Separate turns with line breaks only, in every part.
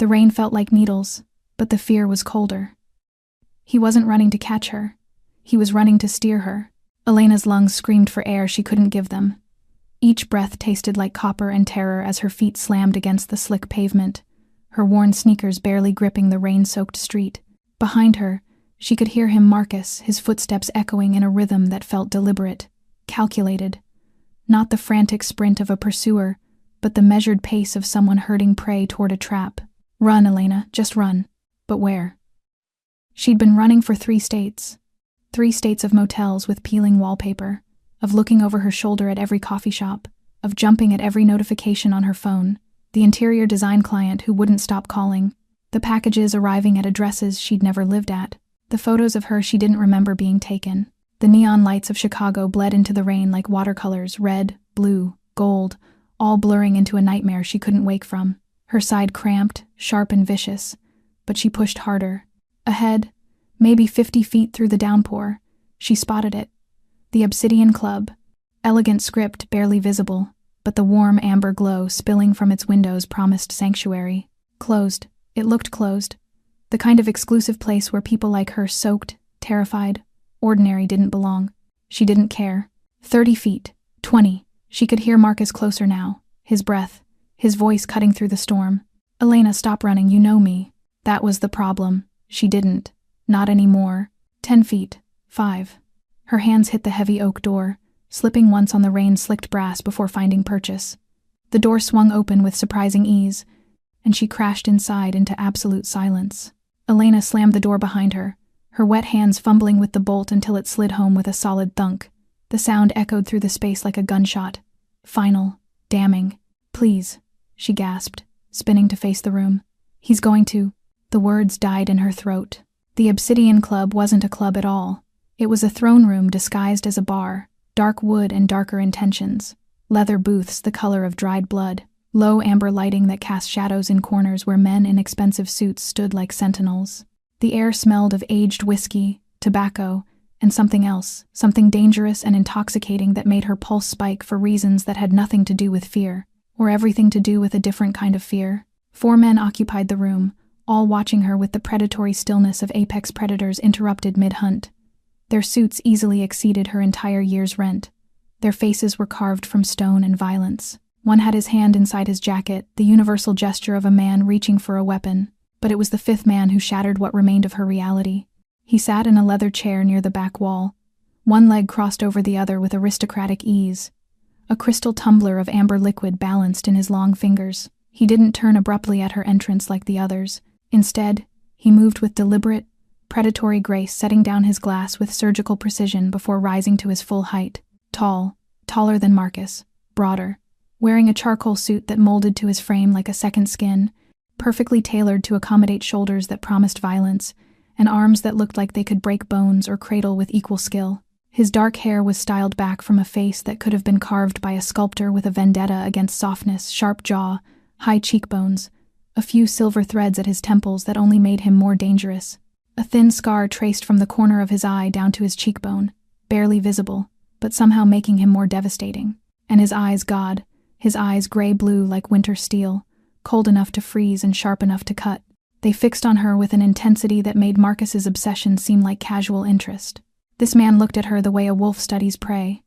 The rain felt like needles, but the fear was colder. He wasn't running to catch her. He was running to steer her. Elena's lungs screamed for air she couldn't give them. Each breath tasted like copper and terror as her feet slammed against the slick pavement, her worn sneakers barely gripping the rain-soaked street. Behind her, she could hear him, Marcus, his footsteps echoing in a rhythm that felt deliberate, calculated. Not the frantic sprint of a pursuer, but the measured pace of someone herding prey toward a trap. Run, Elena, just run. But where? She'd been running for 3 states. 3 states of motels with peeling wallpaper, of looking over her shoulder at every coffee shop, of jumping at every notification on her phone, the interior design client who wouldn't stop calling, the packages arriving at addresses she'd never lived at, the photos of her she didn't remember being taken. The neon lights of Chicago bled into the rain like watercolors, red, blue, gold, all blurring into a nightmare she couldn't wake from. Her side cramped, sharp and vicious, but she pushed harder. Ahead, maybe 50 feet through the downpour, she spotted it. The Obsidian Club, elegant script barely visible, but the warm amber glow spilling from its windows promised sanctuary. Closed. It looked closed. The kind of exclusive place where people like her soaked, terrified, ordinary didn't belong. She didn't care. 30 feet. 20. She could hear Marcus closer now, his breath, his voice cutting through the storm. Elena, stop running, you know me. That was the problem. She didn't. Not anymore. 10 feet. 5. Her hands hit the heavy oak door, slipping once on the rain-slicked brass before finding purchase. The door swung open with surprising ease, and she crashed inside into absolute silence. Elena slammed the door behind her, her wet hands fumbling with the bolt until it slid home with a solid thunk. The sound echoed through the space like a gunshot. Final. Damning. Please, she gasped, spinning to face the room. He's going to... The words died in her throat. The Obsidian Club wasn't a club at all. It was a throne room disguised as a bar, dark wood and darker intentions. Leather booths the color of dried blood, low amber lighting that cast shadows in corners where men in expensive suits stood like sentinels. The air smelled of aged whiskey, tobacco, and something else, something dangerous and intoxicating that made her pulse spike for reasons that had nothing to do with fear, or everything to do with a different kind of fear. 4 men occupied the room, all watching her with the predatory stillness of apex predators interrupted mid-hunt. Their suits easily exceeded her entire year's rent. Their faces were carved from stone and violence. One had his hand inside his jacket, the universal gesture of a man reaching for a weapon, but it was the 5th man who shattered what remained of her reality. He sat in a leather chair near the back wall, one leg crossed over the other with aristocratic ease. A crystal tumbler of amber liquid balanced in his long fingers. He didn't turn abruptly at her entrance like the others. Instead, he moved with deliberate, predatory grace, setting down his glass with surgical precision before rising to his full height. Tall, taller than Marcus, broader, wearing a charcoal suit that molded to his frame like a second skin, perfectly tailored to accommodate shoulders that promised violence, and arms that looked like they could break bones or cradle with equal skill. His dark hair was styled back from a face that could have been carved by a sculptor with a vendetta against softness, sharp jaw, high cheekbones, a few silver threads at his temples that only made him more dangerous. A thin scar traced from the corner of his eye down to his cheekbone, barely visible, but somehow making him more devastating. And his eyes, God, his eyes gray-blue like winter steel, cold enough to freeze and sharp enough to cut. They fixed on her with an intensity that made Marcus's obsession seem like casual interest. This man looked at her the way a wolf studies prey,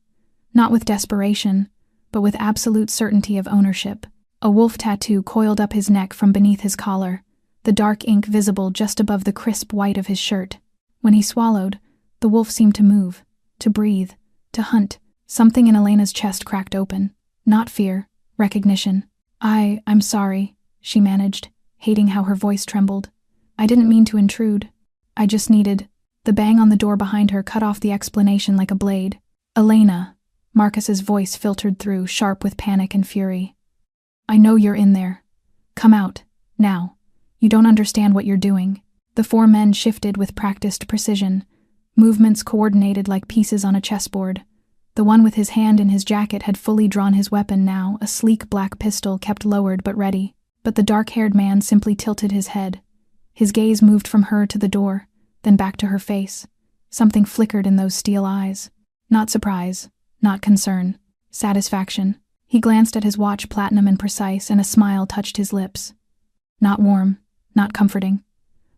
not with desperation, but with absolute certainty of ownership. A wolf tattoo coiled up his neck from beneath his collar, the dark ink visible just above the crisp white of his shirt. When he swallowed, the wolf seemed to move, to breathe, to hunt. Something in Elena's chest cracked open. Not fear, recognition. I'm sorry, she managed, hating how her voice trembled. I didn't mean to intrude. I just needed... The bang on the door behind her cut off the explanation like a blade. Elena, Marcus's voice filtered through, sharp with panic and fury. I know you're in there. Come out, now. You don't understand what you're doing. The 4 men shifted with practiced precision, movements coordinated like pieces on a chessboard. The one with his hand in his jacket had fully drawn his weapon now, a sleek black pistol kept lowered but ready. But the dark-haired man simply tilted his head. His gaze moved from her to the door, then back to her face. Something flickered in those steel eyes. Not surprise, not concern, satisfaction. He glanced at his watch, platinum and precise, and a smile touched his lips. Not warm, not comforting.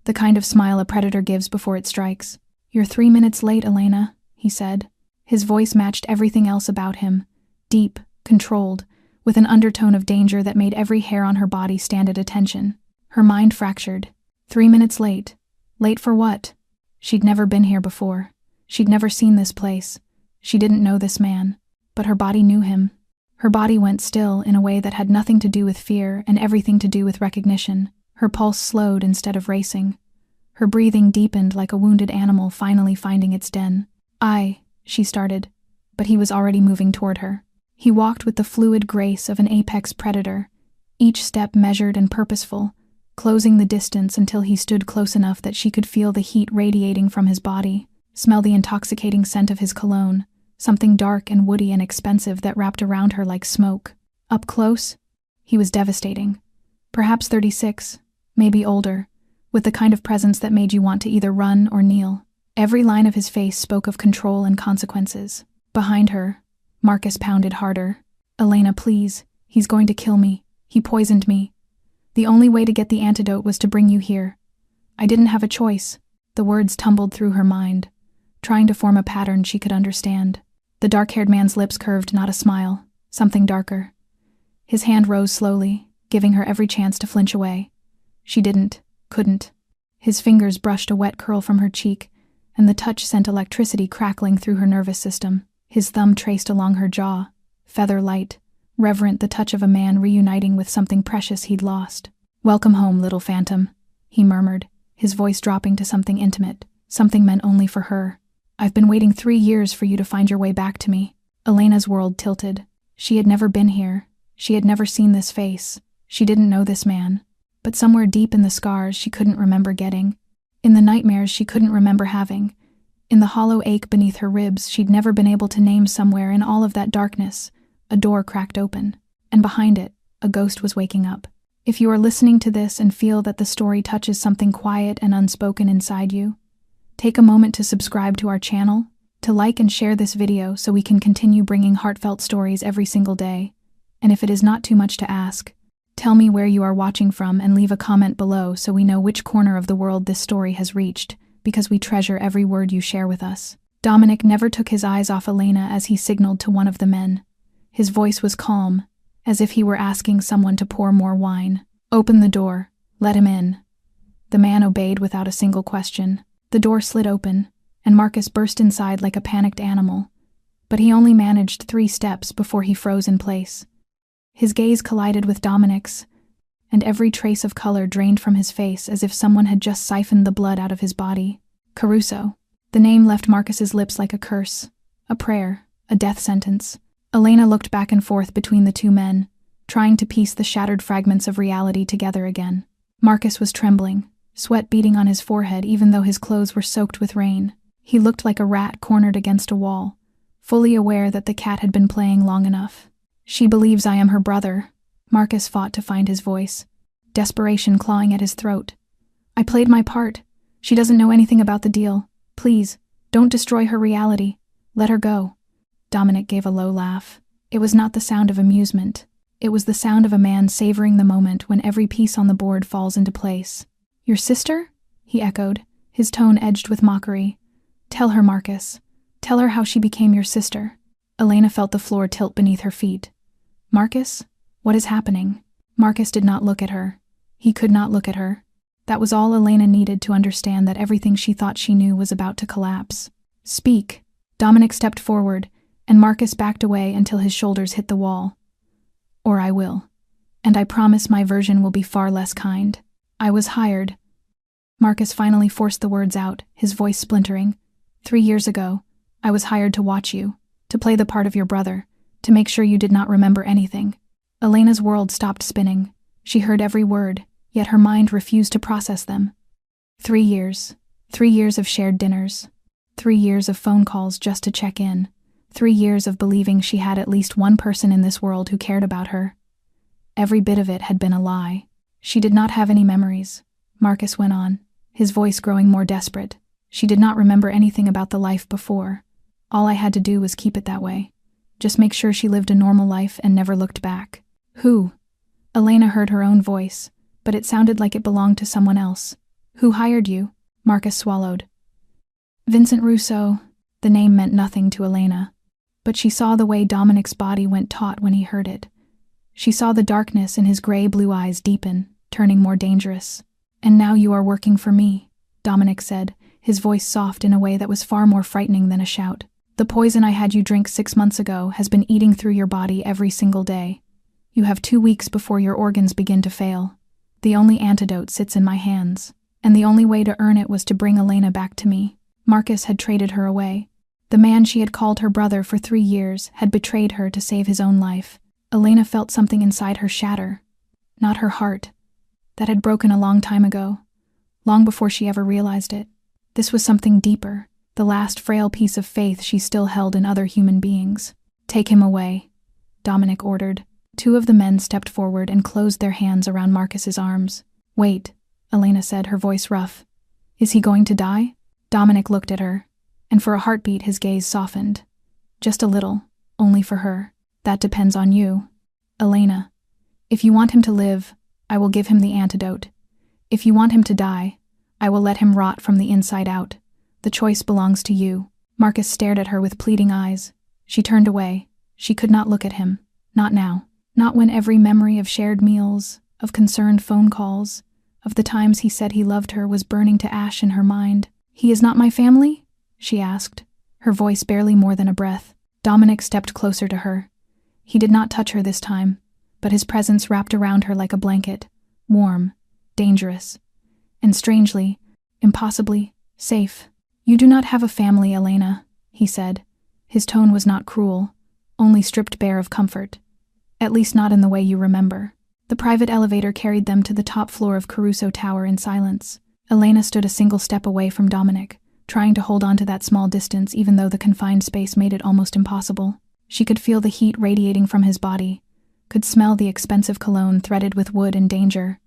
The kind of smile a predator gives before it strikes. "You're 3 minutes late, Elena," he said. His voice matched everything else about him, deep, controlled, with an undertone of danger that made every hair on her body stand at attention. Her mind fractured. 3 minutes late. Late for what? She'd never been here before. She'd never seen this place. She didn't know this man. But her body knew him. Her body went still in a way that had nothing to do with fear and everything to do with recognition. Her pulse slowed instead of racing. Her breathing deepened like a wounded animal finally finding its den. She started, but he was already moving toward her. He walked with the fluid grace of an apex predator, each step measured and purposeful, closing the distance until he stood close enough that she could feel the heat radiating from his body, smell the intoxicating scent of his cologne, something dark and woody and expensive that wrapped around her like smoke. Up close, he was devastating. Perhaps 36, maybe older, with the kind of presence that made you want to either run or kneel. Every line of his face spoke of control and consequences. Behind her, Marcus pounded harder. "Elena, please. He's going to kill me. He poisoned me. The only way to get the antidote was to bring you here. I didn't have a choice." The words tumbled through her mind, trying to form a pattern she could understand. The dark-haired man's lips curved, not a smile, something darker. His hand rose slowly, giving her every chance to flinch away. She couldn't. His fingers brushed a wet curl from her cheek, and the touch sent electricity crackling through her nervous system. His thumb traced along her jaw, feather light, reverent, the touch of a man reuniting with something precious he'd lost. "Welcome home, little phantom," he murmured, his voice dropping to something intimate, something meant only for her. "I've been waiting 3 years for you to find your way back to me." Elena's world tilted. She had never been here. She had never seen this face. She didn't know this man. But somewhere deep in the scars she couldn't remember getting. In the nightmares she couldn't remember having. In the hollow ache beneath her ribs she'd never been able to name, somewhere in all of that darkness, a door cracked open. And behind it, a ghost was waking up. If you are listening to this and feel that the story touches something quiet and unspoken inside you, take a moment to subscribe to our channel, to like and share this video so we can continue bringing heartfelt stories every single day. And if it is not too much to ask, tell me where you are watching from and leave a comment below so we know which corner of the world this story has reached, because we treasure every word you share with us. Dominic never took his eyes off Elena as he signaled to one of the men. His voice was calm, as if he were asking someone to pour more wine. "Open the door. Let him in." The man obeyed without a single question. The door slid open, and Marcus burst inside like a panicked animal. But he only managed 3 steps before he froze in place. His gaze collided with Dominic's, and every trace of color drained from his face as if someone had just siphoned the blood out of his body. Caruso. The name left Marcus's lips like a curse, a prayer, a death sentence. Elena looked back and forth between the 2 men, trying to piece the shattered fragments of reality together again. Marcus was trembling, sweat beading on his forehead even though his clothes were soaked with rain. He looked like a rat cornered against a wall, fully aware that the cat had been playing long enough. "She believes I am her brother." Marcus fought to find his voice, desperation clawing at his throat. "I played my part. She doesn't know anything about the deal. Please, don't destroy her reality. Let her go." Dominic gave a low laugh. It was not the sound of amusement. It was the sound of a man savoring the moment when every piece on the board falls into place. "Your sister?" he echoed, his tone edged with mockery. "Tell her, Marcus. Tell her how she became your sister." Elena felt the floor tilt beneath her feet. "Marcus? What is happening?" Marcus did not look at her. He could not look at her. That was all Elena needed to understand that everything she thought she knew was about to collapse. "Speak." Dominic stepped forward, and Marcus backed away until his shoulders hit the wall. "Or I will. And I promise my version will be far less kind. I was hired." Marcus finally forced the words out, his voice splintering. 3 years ago, I was hired to watch you, to play the part of your brother, to make sure you did not remember anything." Elena's world stopped spinning. She heard every word, yet her mind refused to process them. 3 years. 3 years of shared dinners. 3 years of phone calls just to check in. 3 years of believing she had at least one person in this world who cared about her. Every bit of it had been a lie. "She did not have any memories," Marcus went on, his voice growing more desperate. "She did not remember anything about the life before. All I had to do was keep it that way. Just make sure she lived a normal life and never looked back." "Who?" Elena heard her own voice, but it sounded like it belonged to someone else. Who hired you? Marcus swallowed. Vincent Russo. The name meant nothing to Elena, but she saw the way Dominic's body went taut when he heard it. She saw the darkness in his gray-blue eyes deepen, turning more dangerous. And now you are working for me, Dominic said, his voice soft in a way that was far more frightening than a shout. The poison I had you drink 6 months ago has been eating through your body every single day. You have 2 weeks before your organs begin to fail. The only antidote sits in my hands, and the only way to earn it was to bring Elena back to me. Marcus had traded her away. The man she had called her brother for 3 years had betrayed her to save his own life. Elena felt something inside her shatter. Not her heart. That had broken a long time ago, long before she ever realized it. This was something deeper, the last frail piece of faith she still held in other human beings. Take him away, Dominic ordered. 2 of the men stepped forward and closed their hands around Marcus's arms. Wait, Elena said, her voice rough. Is he going to die? Dominic looked at her, and for a heartbeat his gaze softened. Just a little, only for her. That depends on you. Elena, if you want him to live, I will give him the antidote. If you want him to die, I will let him rot from the inside out. The choice belongs to you. Marcus stared at her with pleading eyes. She turned away. She could not look at him. Not now. Not when every memory of shared meals, of concerned phone calls, of the times he said he loved her was burning to ash in her mind. He is not my family? She asked, her voice barely more than a breath. Dominic stepped closer to her. He did not touch her this time, but his presence wrapped around her like a blanket, warm, dangerous, and strangely, impossibly, safe. You do not have a family, Elena, he said. His tone was not cruel, only stripped bare of comfort. At least not in the way you remember. The private elevator carried them to the top floor of Caruso Tower in silence. Elena stood a single step away from Dominic, trying to hold on to that small distance even though the confined space made it almost impossible. She could feel the heat radiating from his body, could smell the expensive cologne threaded with wood and danger.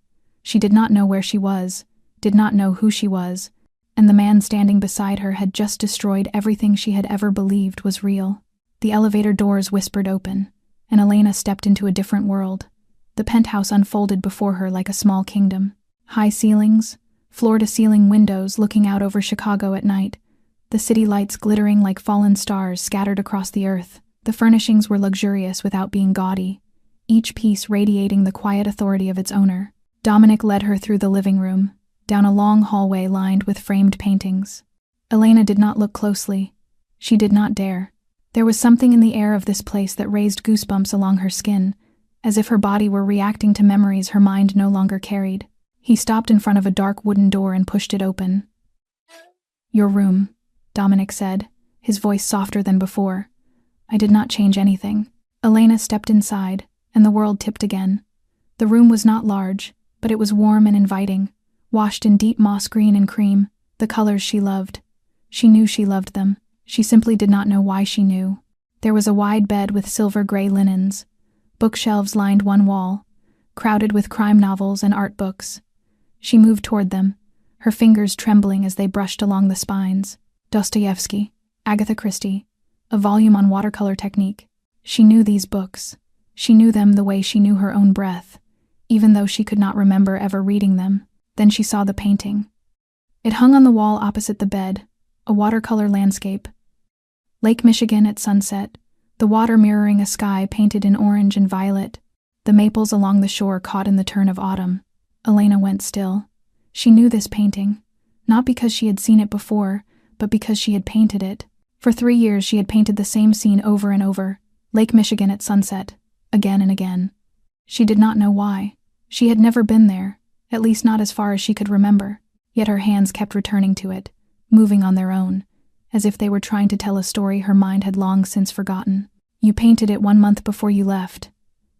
She did not know where she was, did not know who she was, and the man standing beside her had just destroyed everything she had ever believed was real. The elevator doors whispered open, and Elena stepped into a different world. The penthouse unfolded before her like a small kingdom. High ceilings, floor-to-ceiling windows looking out over Chicago at night, the city lights glittering like fallen stars scattered across the earth. The furnishings were luxurious without being gaudy, each piece radiating the quiet authority of its owner. Dominic led her through the living room, down a long hallway lined with framed paintings. Elena did not look closely. She did not dare. There was something in the air of this place that raised goosebumps along her skin, as if her body were reacting to memories her mind no longer carried. He stopped in front of a dark wooden door and pushed it open. Your room, Dominic said, his voice softer than before. I did not change anything. Elena stepped inside, and the world tipped again. The room was not large, but it was warm and inviting, washed in deep moss green and cream, the colors she loved. She knew she loved them. She simply did not know why she knew. There was a wide bed with silver-gray linens. Bookshelves lined one wall, crowded with crime novels and art books. She moved toward them, her fingers trembling as they brushed along the spines. Dostoevsky, Agatha Christie, a volume on watercolor technique. She knew these books. She knew them the way she knew her own breath, even though she could not remember ever reading them. Then she saw the painting. It hung on the wall opposite the bed, a watercolor landscape. Lake Michigan at sunset, the water mirroring a sky painted in orange and violet, the maples along the shore caught in the turn of autumn. Elena went still. She knew this painting, not because she had seen it before, but because she had painted it. For 3 years she had painted the same scene over and over, Lake Michigan at sunset, again and again. She did not know why. She had never been there, at least not as far as she could remember, yet her hands kept returning to it, moving on their own, as if they were trying to tell a story her mind had long since forgotten. You painted it 1 month before you left,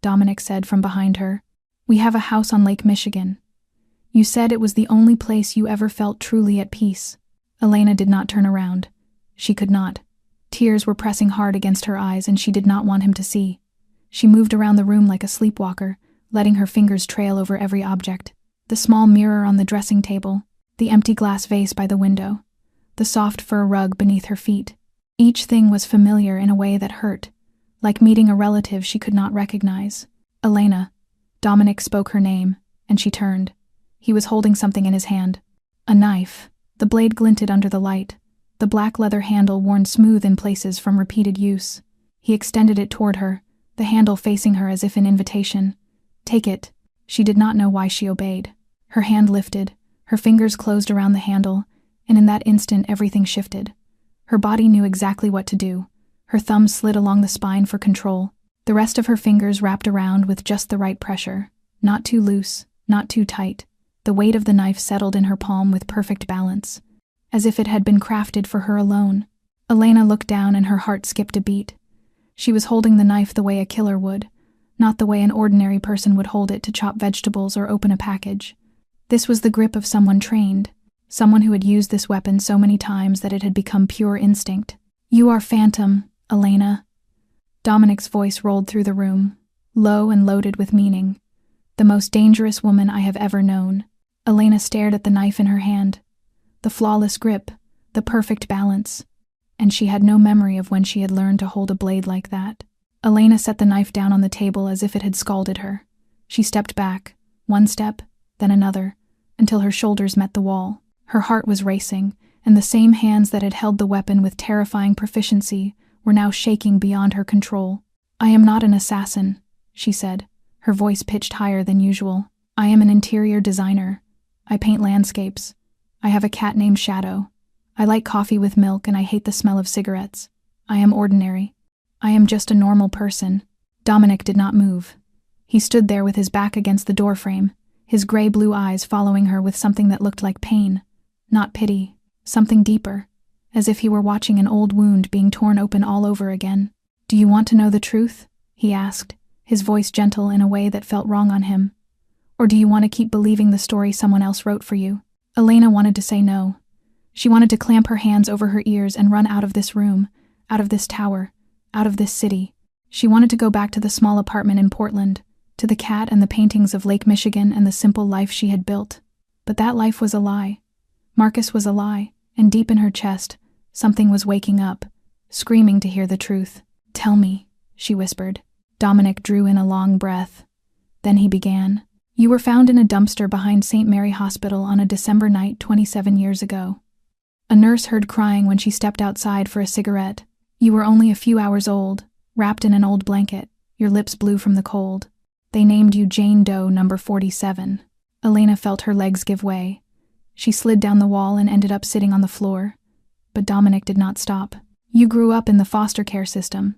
Dominic said from behind her. We have a house on Lake Michigan. You said it was the only place you ever felt truly at peace. Elena did not turn around. She could not. Tears were pressing hard against her eyes and she did not want him to see. She moved around the room like a sleepwalker, letting her fingers trail over every object. The small mirror on the dressing table, the empty glass vase by the window, the soft fur rug beneath her feet. Each thing was familiar in a way that hurt, like meeting a relative she could not recognize. Elena. Dominic spoke her name, and she turned. He was holding something in his hand. A knife. The blade glinted under the light, the black leather handle worn smooth in places from repeated use. He extended it toward her, the handle facing her as if in invitation. "Take it." She did not know why she obeyed. Her hand lifted, her fingers closed around the handle, and in that instant everything shifted. Her body knew exactly what to do. Her thumb slid along the spine for control. The rest of her fingers wrapped around with just the right pressure. Not too loose, not too tight. The weight of the knife settled in her palm with perfect balance, as if it had been crafted for her alone. Elena looked down and her heart skipped a beat. She was holding the knife the way a killer would, not the way an ordinary person would hold it to chop vegetables or open a package. This was the grip of someone trained, someone who had used this weapon so many times that it had become pure instinct. "You are Phantom, Elena." Dominic's voice rolled through the room, low and loaded with meaning. "The most dangerous woman I have ever known." Elena stared at the knife in her hand. The flawless grip, the perfect balance, and she had no memory of when she had learned to hold a blade like that. Elena set the knife down on the table as if it had scalded her. She stepped back, one step, then another, until her shoulders met the wall. Her heart was racing, and the same hands that had held the weapon with terrifying proficiency were now shaking beyond her control. "I am not an assassin," she said, her voice pitched higher than usual. "I am an interior designer. I paint landscapes. I have a cat named Shadow. I like coffee with milk and I hate the smell of cigarettes. I am ordinary. I am just a normal person." Dominic did not move. He stood there with his back against the doorframe, his gray-blue eyes following her with something that looked like pain, not pity, something deeper, as if he were watching an old wound being torn open all over again. "Do you want to know the truth?" he asked, his voice gentle in a way that felt wrong on him. "Or do you want to keep believing the story someone else wrote for you?" Elena wanted to say no. She wanted to clamp her hands over her ears and run out of this room, out of this tower, out of this city. She wanted to go back to the small apartment in Portland, to the cat and the paintings of Lake Michigan and the simple life she had built. But that life was a lie. Marcus was a lie, and deep in her chest, something was waking up, screaming to hear the truth. "Tell me," she whispered. Dominic drew in a long breath. Then he began. "You were found in a dumpster behind St. Mary Hospital on a December night 27 years ago. A nurse heard crying when she stepped outside for a cigarette. You were only a few hours old, wrapped in an old blanket, your lips blue from the cold. They named you Jane Doe number 47. Elena felt her legs give way. She slid down the wall and ended up sitting on the floor. But Dominic did not stop. "You grew up in the foster care system.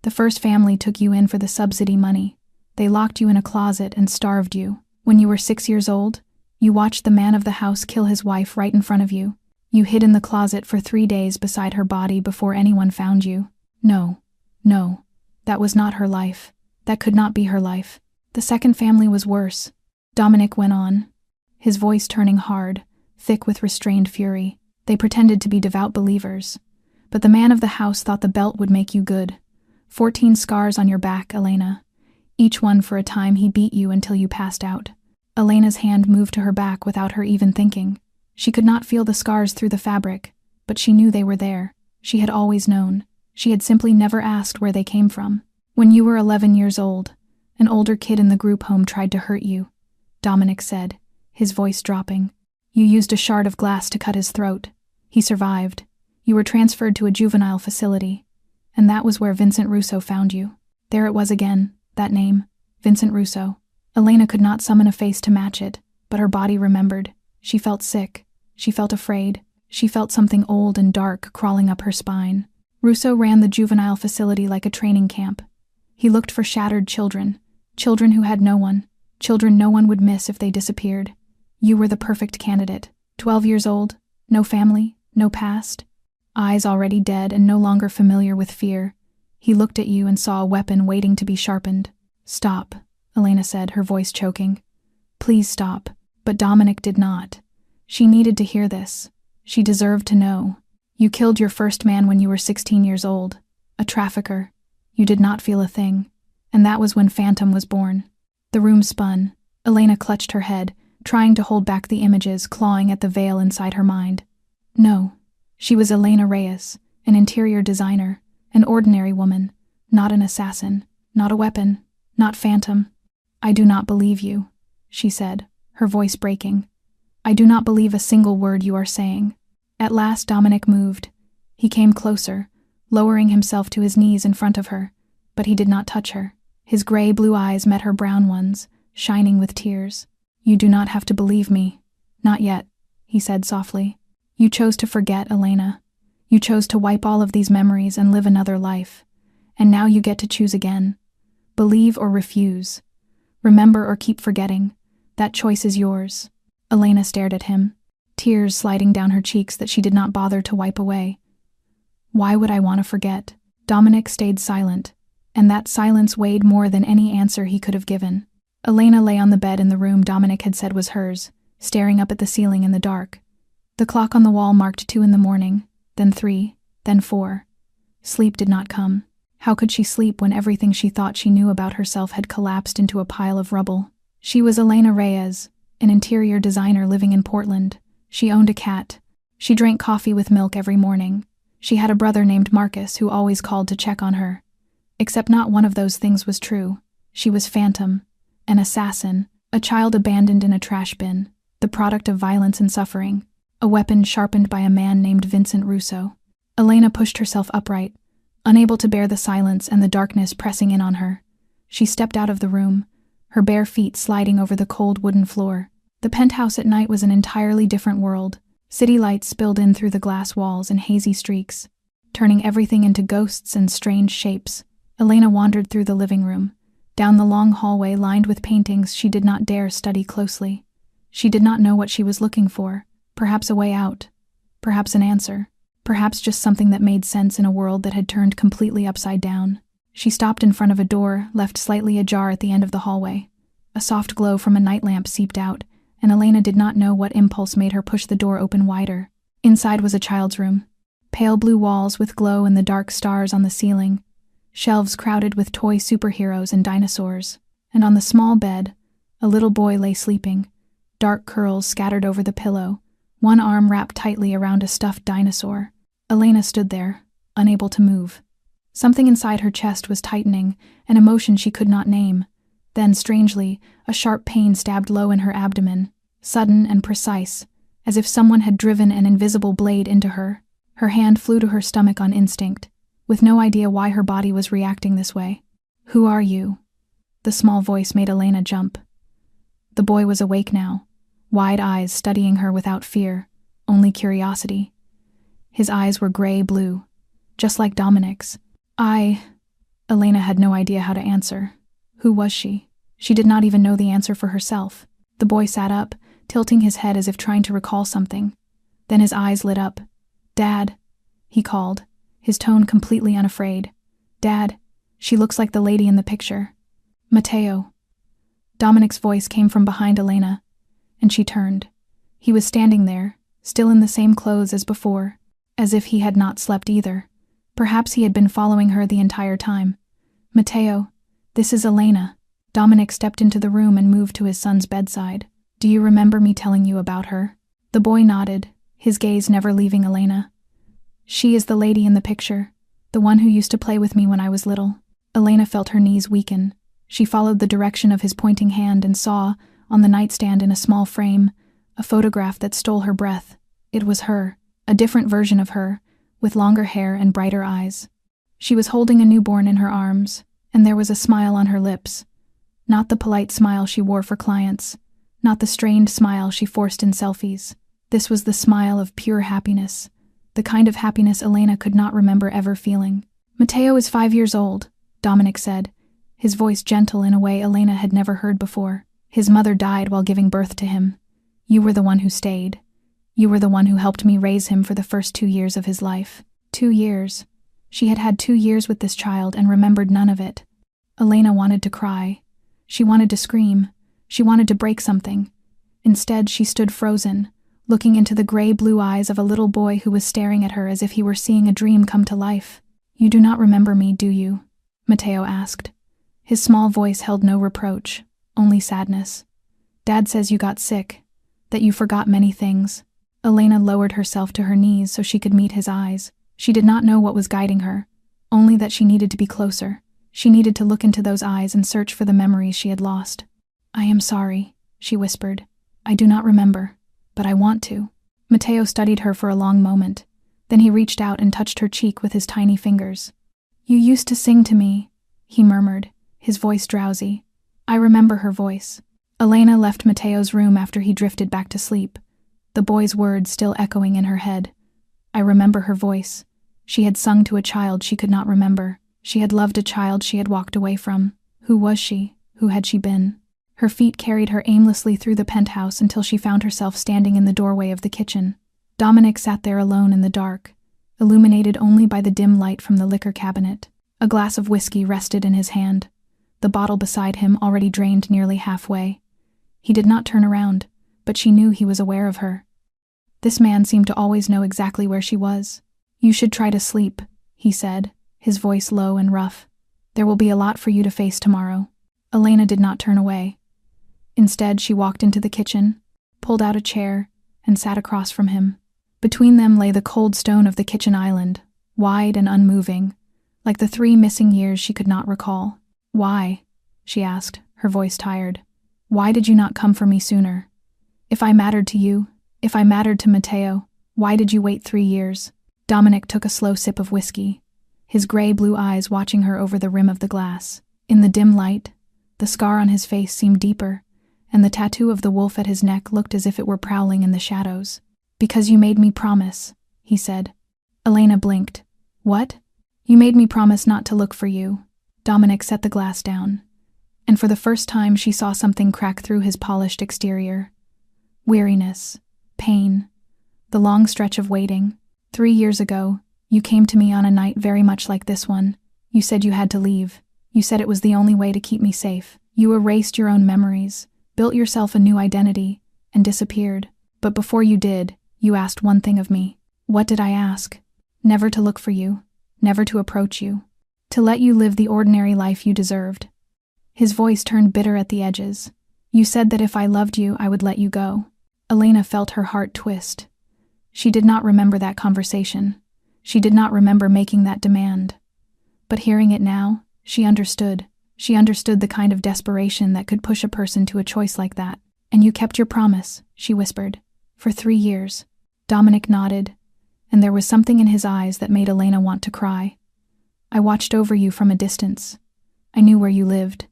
The first family took you in for the subsidy money. They locked you in a closet and starved you. When you were 6 years old, you watched the man of the house kill his wife right in front of you. You hid in the closet for 3 days beside her body before anyone found you. No, that was not her life. That could not be her life. The second family was worse." Dominic went on, his voice turning hard, thick with restrained fury. "They pretended to be devout believers. But the man of the house thought the belt would make you good. 14 scars on your back, Elena. Each one for a time he beat you until you passed out." Elena's hand moved to her back without her even thinking. She could not feel the scars through the fabric, but she knew they were there. She had always known. She had simply never asked where they came from. "When you were 11 years old, an older kid in the group home tried to hurt you," Dominic said, his voice dropping. "You used a shard of glass to cut his throat. He survived. You were transferred to a juvenile facility, and that was where Vincent Russo found you." There it was again, that name, Vincent Russo. Elena could not summon a face to match it, but her body remembered. She felt sick. She felt afraid. She felt something old and dark crawling up her spine. Russo ran the juvenile facility like a training camp. He looked for shattered children, children who had no one, children no one would miss if they disappeared. You were the perfect candidate. 12 years old, no family, no past. Eyes already dead and no longer familiar with fear. He looked at you and saw a weapon waiting to be sharpened. "Stop," Elena said, her voice choking. "Please stop." But Dominic did not. She needed to hear this. She deserved to know. "You killed your first man when you were 16 years old. A trafficker. You did not feel a thing. And that was when Phantom was born." The room spun. Elena clutched her head, trying to hold back the images clawing at the veil inside her mind. No. She was Elena Reyes, an interior designer, an ordinary woman, not an assassin, not a weapon, not Phantom. "I do not believe you," she said, her voice breaking. "I do not believe a single word you are saying." At last Dominic moved. He came closer, lowering himself to his knees in front of her, but he did not touch her. His gray-blue eyes met her brown ones, shining with tears. "You do not have to believe me. Not yet," he said softly. "You chose to forget, Elena. You chose to wipe all of these memories and live another life. And now you get to choose again. Believe or refuse. Remember or keep forgetting. That choice is yours." Elena stared at him, tears sliding down her cheeks that she did not bother to wipe away. "Why would I want to forget?" Dominic stayed silent, and that silence weighed more than any answer he could have given. Elena lay on the bed in the room Dominic had said was hers, staring up at the ceiling in the dark. The clock on the wall marked 2 a.m, then 3, then 4. Sleep did not come. How could she sleep when everything she thought she knew about herself had collapsed into a pile of rubble? She was Elena Reyes, an interior designer living in Portland. She owned a cat. She drank coffee with milk every morning. She had a brother named Marcus who always called to check on her. Except not one of those things was true. She was Phantom, an assassin, a child abandoned in a trash bin, the product of violence and suffering, a weapon sharpened by a man named Vincent Russo. Elena pushed herself upright, unable to bear the silence and the darkness pressing in on her. She stepped out of the room, her bare feet sliding over the cold wooden floor. The penthouse at night was an entirely different world. City lights spilled in through the glass walls in hazy streaks, turning everything into ghosts and strange shapes. Elena wandered through the living room, down the long hallway lined with paintings she did not dare study closely. She did not know what she was looking for, perhaps a way out, perhaps an answer, perhaps just something that made sense in a world that had turned completely upside down. She stopped in front of a door, left slightly ajar at the end of the hallway. A soft glow from a nightlamp seeped out, and Elena did not know what impulse made her push the door open wider. Inside was a child's room. Pale blue walls with glow and the dark stars on the ceiling. Shelves crowded with toy superheroes and dinosaurs. And on the small bed, a little boy lay sleeping, dark curls scattered over the pillow, one arm wrapped tightly around a stuffed dinosaur. Elena stood there, unable to move. Something inside her chest was tightening, an emotion she could not name. Then, strangely, a sharp pain stabbed low in her abdomen, sudden and precise, as if someone had driven an invisible blade into her. Her hand flew to her stomach on instinct, with no idea why her body was reacting this way. "Who are you?" The small voice made Elena jump. The boy was awake now, wide eyes studying her without fear, only curiosity. His eyes were gray-blue, just like Dominic's. Elena had no idea how to answer. Who was she? She did not even know the answer for herself. The boy sat up, tilting his head as if trying to recall something. Then his eyes lit up. "Dad," he called, his tone completely unafraid. "Dad, she looks like the lady in the picture." "Mateo." Dominic's voice came from behind Elena, and she turned. He was standing there, still in the same clothes as before, as if he had not slept either. Perhaps he had been following her the entire time. "Mateo, this is Elena." Dominic stepped into the room and moved to his son's bedside. "Do you remember me telling you about her?" The boy nodded, his gaze never leaving Elena. "She is the lady in the picture, the one who used to play with me when I was little." Elena felt her knees weaken. She followed the direction of his pointing hand and saw, on the nightstand in a small frame, a photograph that stole her breath. It was her, a different version of her, with longer hair and brighter eyes. She was holding a newborn in her arms, and there was a smile on her lips. Not the polite smile she wore for clients, not the strained smile she forced in selfies. This was the smile of pure happiness, the kind of happiness Elena could not remember ever feeling. "Mateo is 5 years old," Dominic said, his voice gentle in a way Elena had never heard before. "His mother died while giving birth to him. You were the one who stayed. You were the one who helped me raise him for the first 2 years of his life." 2 years. She had had 2 years with this child and remembered none of it. Elena wanted to cry. She wanted to scream. She wanted to break something. Instead, she stood frozen, looking into the gray-blue eyes of a little boy who was staring at her as if he were seeing a dream come to life. "You do not remember me, do you?" Mateo asked. His small voice held no reproach, only sadness. "Dad says you got sick, that you forgot many things." Elena lowered herself to her knees so she could meet his eyes. She did not know what was guiding her, only that she needed to be closer. She needed to look into those eyes and search for the memories she had lost. "I am sorry," she whispered, I do not remember, but I want to. Matteo studied her for a long moment. Then he reached out and touched her cheek with his tiny fingers. You used to sing to me, he murmured, his voice drowsy. I remember her voice. Elena left Matteo's room after he drifted back to sleep, the boy's words still echoing in her head. I remember her voice. She had sung to a child she could not remember. She had loved a child she had walked away from. Who was she? Who had she been? Her feet carried her aimlessly through the penthouse until she found herself standing in the doorway of the kitchen. Dominic sat there alone in the dark, illuminated only by the dim light from the liquor cabinet. A glass of whiskey rested in his hand, the bottle beside him already drained nearly halfway. He did not turn around, but she knew he was aware of her. This man seemed to always know exactly where she was. You should try to sleep, he said, his voice low and rough. There will be a lot for you to face tomorrow. Elena did not turn away. Instead, she walked into the kitchen, pulled out a chair, and sat across from him. Between them lay the cold stone of the kitchen island, wide and unmoving, like the 3 missing years she could not recall. Why? She asked, her voice tired. Why did you not come for me sooner? If I mattered to you, if I mattered to Matteo, why did you wait 3 years? Dominic took a slow sip of whiskey, his gray-blue eyes watching her over the rim of the glass. In the dim light, the scar on his face seemed deeper, and the tattoo of the wolf at his neck looked as if it were prowling in the shadows. Because you made me promise, he said. Elena blinked. What? You made me promise not to look for you. Dominic set the glass down, and for the first time she saw something crack through his polished exterior. Weariness, pain, the long stretch of waiting. 3 years ago, you came to me on a night very much like this one. You said you had to leave. You said it was the only way to keep me safe. You erased your own memories, built yourself a new identity, and disappeared. But before you did, you asked one thing of me. What did I ask? Never to look for you, never to approach you, to let you live the ordinary life you deserved. His voice turned bitter at the edges. You said that if I loved you, I would let you go. Elena felt her heart twist. She did not remember that conversation. She did not remember making that demand. But hearing it now, she understood. She understood the kind of desperation that could push a person to a choice like that. And you kept your promise, she whispered. For 3 years. Dominic nodded, and there was something in his eyes that made Elena want to cry. I watched over you from a distance. I knew where you lived,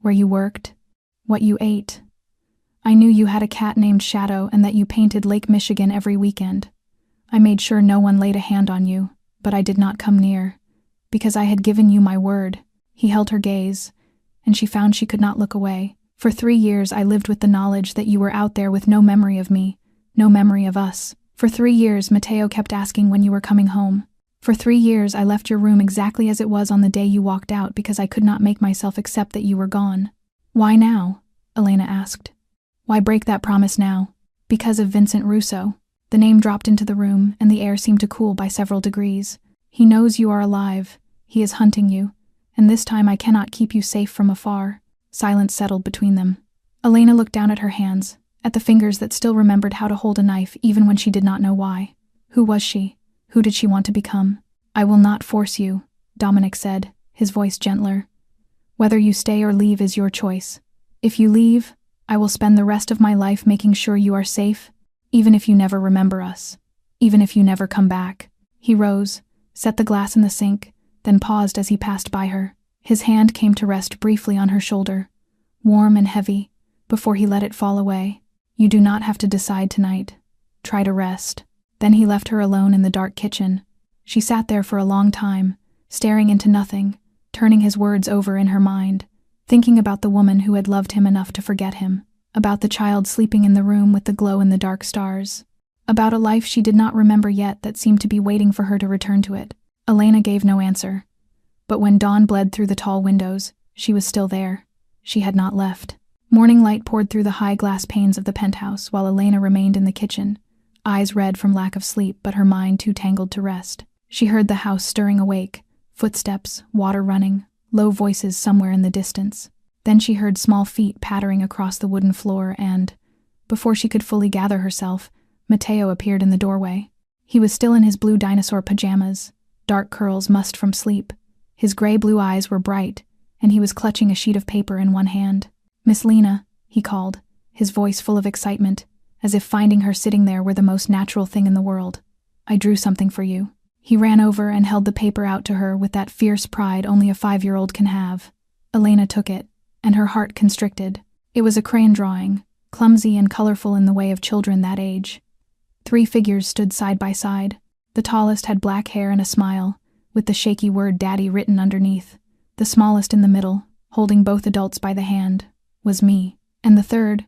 where you worked, what you ate. I knew you had a cat named Shadow and that you painted Lake Michigan every weekend. I made sure no one laid a hand on you, but I did not come near, because I had given you my word. He held her gaze, and she found she could not look away. For 3 years I lived with the knowledge that you were out there with no memory of me, no memory of us. For 3 years Matteo kept asking when you were coming home. For 3 years I left your room exactly as it was on the day you walked out because I could not make myself accept that you were gone. Why now? Elena asked. Why break that promise now? Because of Vincent Russo. The name dropped into the room and the air seemed to cool by several degrees. He knows you are alive. He is hunting you. And this time I cannot keep you safe from afar. Silence settled between them. Elena looked down at her hands, at the fingers that still remembered how to hold a knife even when she did not know why. Who was she? Who did she want to become? I will not force you, Dominic said, his voice gentler. Whether you stay or leave is your choice. If you leave, I will spend the rest of my life making sure you are safe, even if you never remember us, even if you never come back. He rose, set the glass in the sink, then paused as he passed by her. His hand came to rest briefly on her shoulder, warm and heavy, before he let it fall away. You do not have to decide tonight. Try to rest. Then he left her alone in the dark kitchen. She sat there for a long time, staring into nothing, turning his words over in her mind, thinking about the woman who had loved him enough to forget him, about the child sleeping in the room with the glow-in-the-dark stars, about a life she did not remember yet that seemed to be waiting for her to return to it. Elena gave no answer. But when dawn bled through the tall windows, she was still there. She had not left. Morning light poured through the high glass panes of the penthouse while Elena remained in the kitchen, eyes red from lack of sleep but her mind too tangled to rest. She heard the house stirring awake, footsteps, water running, low voices somewhere in the distance. Then she heard small feet pattering across the wooden floor and, before she could fully gather herself, Matteo appeared in the doorway. He was still in his blue dinosaur pajamas, dark curls mussed from sleep. His gray-blue eyes were bright, and he was clutching a sheet of paper in one hand. Miss Lena, he called, his voice full of excitement, as if finding her sitting there were the most natural thing in the world. "I drew something for you." He ran over and held the paper out to her with that fierce pride only a 5-year-old can have. Elena took it, and her heart constricted. It was a crayon drawing, clumsy and colorful in the way of children that age. 3 figures stood side by side. The tallest had black hair and a smile, with the shaky word Daddy written underneath. The smallest in the middle, holding both adults by the hand, was me. And the third,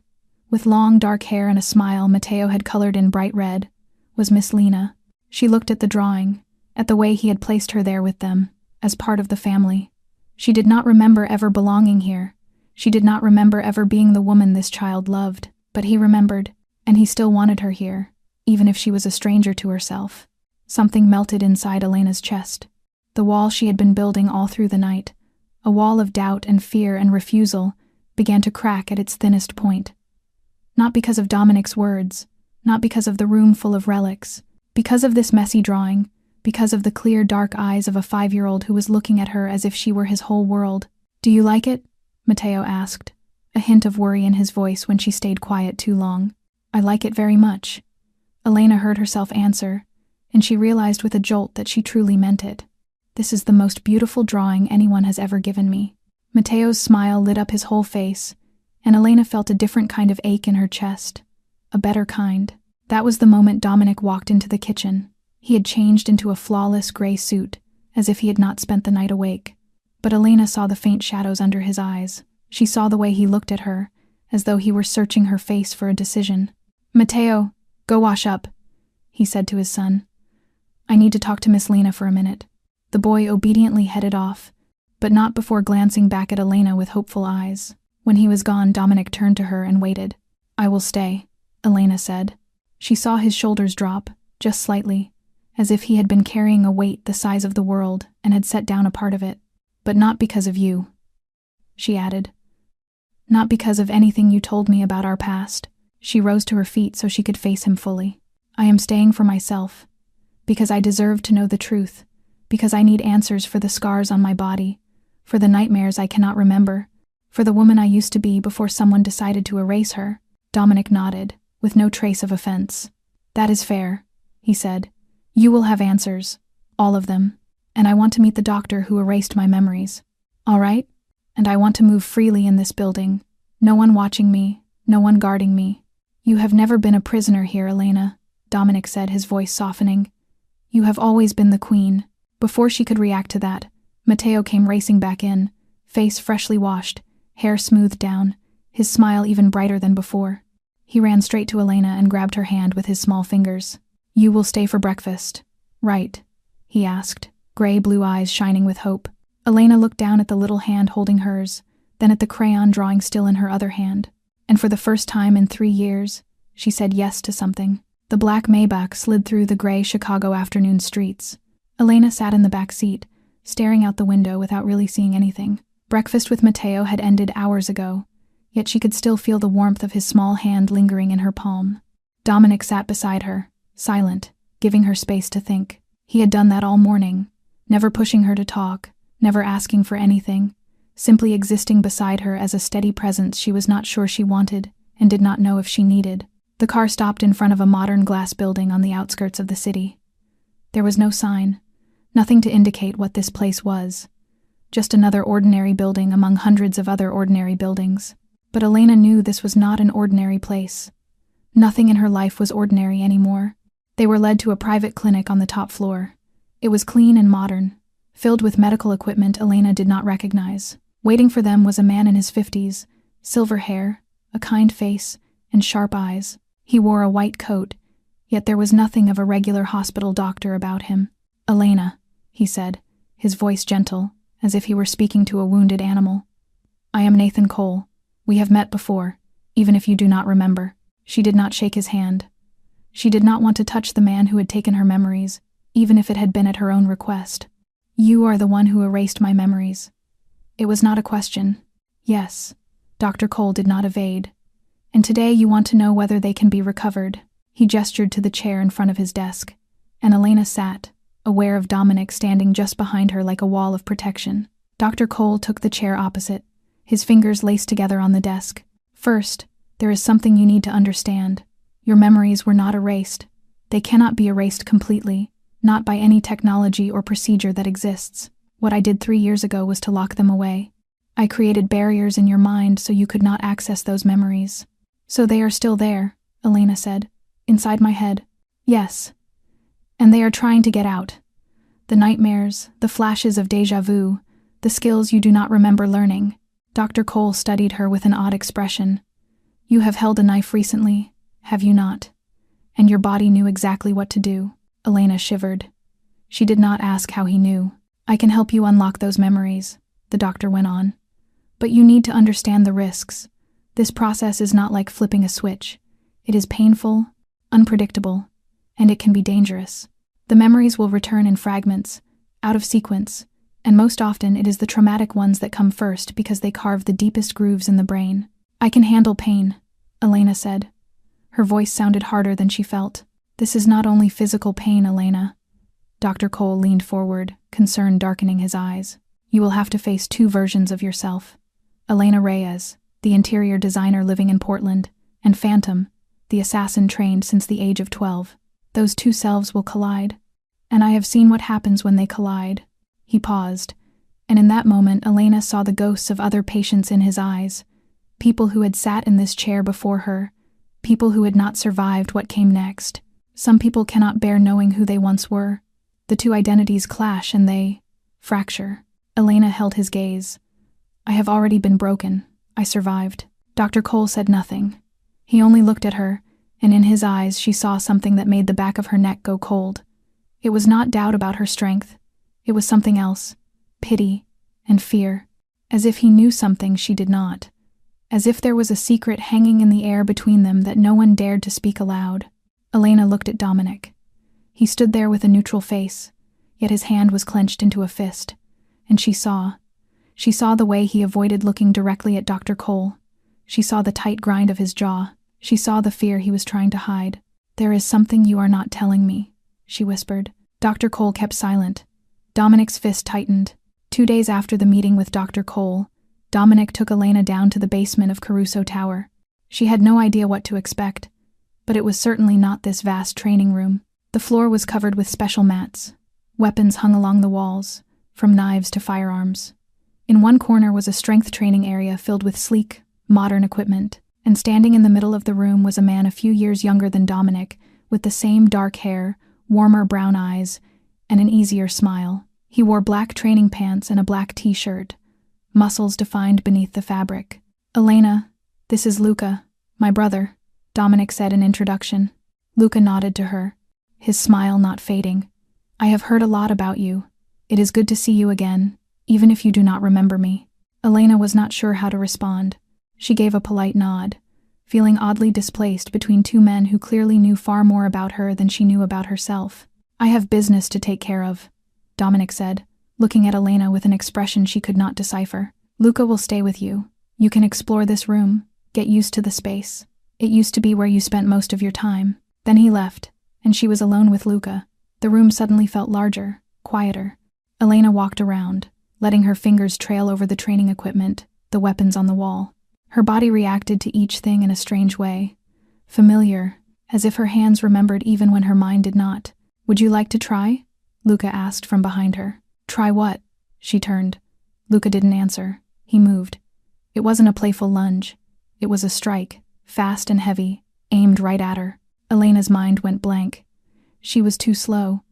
with long dark hair and a smile Matteo had colored in bright red, was Miss Lena. She looked at the drawing, at the way he had placed her there with them, as part of the family. She did not remember ever belonging here. She did not remember ever being the woman this child loved, but he remembered, and he still wanted her here, even if she was a stranger to herself. Something melted inside Elena's chest. The wall she had been building all through the night, a wall of doubt and fear and refusal, began to crack at its thinnest point. Not because of Dominic's words, not because of the room full of relics, because of this messy drawing, because of the clear, dark eyes of a 5-year-old who was looking at her as if she were his whole world. "Do you like it?" Matteo asked, a hint of worry in his voice when she stayed quiet too long. "I like it very much." Elena heard herself answer, and she realized with a jolt that she truly meant it. "This is the most beautiful drawing anyone has ever given me." Matteo's smile lit up his whole face, and Elena felt a different kind of ache in her chest. A better kind. That was the moment Dominic walked into the kitchen. He had changed into a flawless gray suit, as if he had not spent the night awake. But Elena saw the faint shadows under his eyes. She saw the way he looked at her, as though he were searching her face for a decision. "Matteo, go wash up," he said to his son. "I need to talk to Miss Lena for a minute." The boy obediently headed off, but not before glancing back at Elena with hopeful eyes. When he was gone, Dominic turned to her and waited. "I will stay," Elena said. She saw his shoulders drop, just slightly, as if he had been carrying a weight the size of the world and had set down a part of it. "But not because of you," she added. "Not because of anything you told me about our past." She rose to her feet so she could face him fully. "I am staying for myself, because I deserve to know the truth, because I need answers for the scars on my body, for the nightmares I cannot remember, for the woman I used to be before someone decided to erase her." Dominic nodded, with no trace of offense. "That is fair," he said. "You will have answers, all of them, and I want to meet the doctor who erased my memories. All right? And I want to move freely in this building, no one watching me, no one guarding me." "You have never been a prisoner here, Elena," Dominic said, his voice softening. "You have always been the queen." Before she could react to that, Matteo came racing back in, face freshly washed, hair smoothed down, his smile even brighter than before. He ran straight to Elena and grabbed her hand with his small fingers. "You will stay for breakfast, right?" he asked, gray-blue eyes shining with hope. Elena looked down at the little hand holding hers, then at the crayon drawing still in her other hand. And for the first time in 3 years, she said yes to something. The black Maybach slid through the gray Chicago afternoon streets. Elena sat in the back seat, staring out the window without really seeing anything. Breakfast with Matteo had ended hours ago, yet she could still feel the warmth of his small hand lingering in her palm. Dominic sat beside her, silent, giving her space to think. He had done that all morning, never pushing her to talk, never asking for anything, simply existing beside her as a steady presence she was not sure she wanted and did not know if she needed. The car stopped in front of a modern glass building on the outskirts of the city. There was no sign, nothing to indicate what this place was. Just another ordinary building among hundreds of other ordinary buildings. But Elena knew this was not an ordinary place. Nothing in her life was ordinary anymore. They were led to a private clinic on the top floor. It was clean and modern, filled with medical equipment Elena did not recognize. Waiting for them was a man in his 50s, silver hair, a kind face, and sharp eyes. He wore a white coat, yet there was nothing of a regular hospital doctor about him. "Elena," he said, his voice gentle, as if he were speaking to a wounded animal. "I am Nathan Cole. We have met before, even if you do not remember." She did not shake his hand. She did not want to touch the man who had taken her memories, even if it had been at her own request. "You are the one who erased my memories." It was not a question. "Yes," Dr. Cole did not evade. "And today you want to know whether they can be recovered." He gestured to the chair in front of his desk, and Elena sat, aware of Dominic standing just behind her like a wall of protection. Dr. Cole took the chair opposite, his fingers laced together on the desk. "First, There is something you need to understand. Your memories were not erased. They cannot be erased completely, not by any technology or procedure that exists. What I did 3 years ago was to lock them away. I created barriers in your mind so you could not access those memories. So they are still there, Elena said. Inside my head. Yes. And they are trying to get out. The nightmares, the flashes of déjà vu, the skills you do not remember learning. Dr. Cole studied her with an odd expression. You have held a knife recently, have you not? And your body knew exactly what to do. Elena shivered. She did not ask how he knew. I can help you unlock those memories, the doctor went on. But you need to understand the risks. This process is not like flipping a switch. It is painful, unpredictable, and it can be dangerous. The memories will return in fragments, out of sequence, and most often it is the traumatic ones that come first because they carve the deepest grooves in the brain. I can handle pain, Elena said. Her voice sounded harder than she felt. This is not only physical pain, Elena. Dr. Cole leaned forward, concern darkening his eyes. You will have to face 2 versions of yourself. Elena Reyes, the interior designer living in Portland, and Phantom, the assassin trained since the age of 12. Those 2 selves will collide. And I have seen what happens when they collide. He paused, and in that moment Elena saw the ghosts of other patients in his eyes. People who had sat in this chair before her. People who had not survived what came next. Some people cannot bear knowing who they once were. The 2 identities clash and they fracture. Elena held his gaze. I have already been broken. I survived. Dr. Cole said nothing. He only looked at her, and in his eyes she saw something that made the back of her neck go cold. It was not doubt about her strength. It was something else. Pity and fear. As if he knew something she did not. As if there was a secret hanging in the air between them that no one dared to speak aloud. Elena looked at Dominic. He stood there with a neutral face, yet his hand was clenched into a fist. And she saw the way he avoided looking directly at Dr. Cole. She saw the tight grind of his jaw. She saw the fear he was trying to hide. There is something you are not telling me, she whispered. Dr. Cole kept silent. Dominic's fist tightened. 2 days after the meeting with Dr. Cole, Dominic took Elena down to the basement of Caruso Tower. She had no idea what to expect, but it was certainly not this vast training room. The floor was covered with special mats. Weapons hung along the walls, from knives to firearms. In one corner was a strength training area filled with sleek, modern equipment, and standing in the middle of the room was a man a few years younger than Dominic, with the same dark hair, warmer brown eyes, and an easier smile. He wore black training pants and a black t-shirt, muscles defined beneath the fabric. Elena, this is Luca, my brother, Dominic said in introduction. Luca nodded to her, his smile not fading. I have heard a lot about you. It is good to see you again, even if you do not remember me. Elena was not sure how to respond. She gave a polite nod, feeling oddly displaced between 2 men who clearly knew far more about her than she knew about herself. I have business to take care of, Dominic said, looking at Elena with an expression she could not decipher. Luca will stay with you. You can explore this room, get used to the space. It used to be where you spent most of your time. Then he left, and she was alone with Luca. The room suddenly felt larger, quieter. Elena walked around, letting her fingers trail over the training equipment, the weapons on the wall. Her body reacted to each thing in a strange way. Familiar, as if her hands remembered even when her mind did not. Would you like to try? Luca asked from behind her. Try what? She turned. Luca didn't answer. He moved. It wasn't a playful lunge. It was a strike, fast and heavy, aimed right at her. Elena's mind went blank. She was too slow.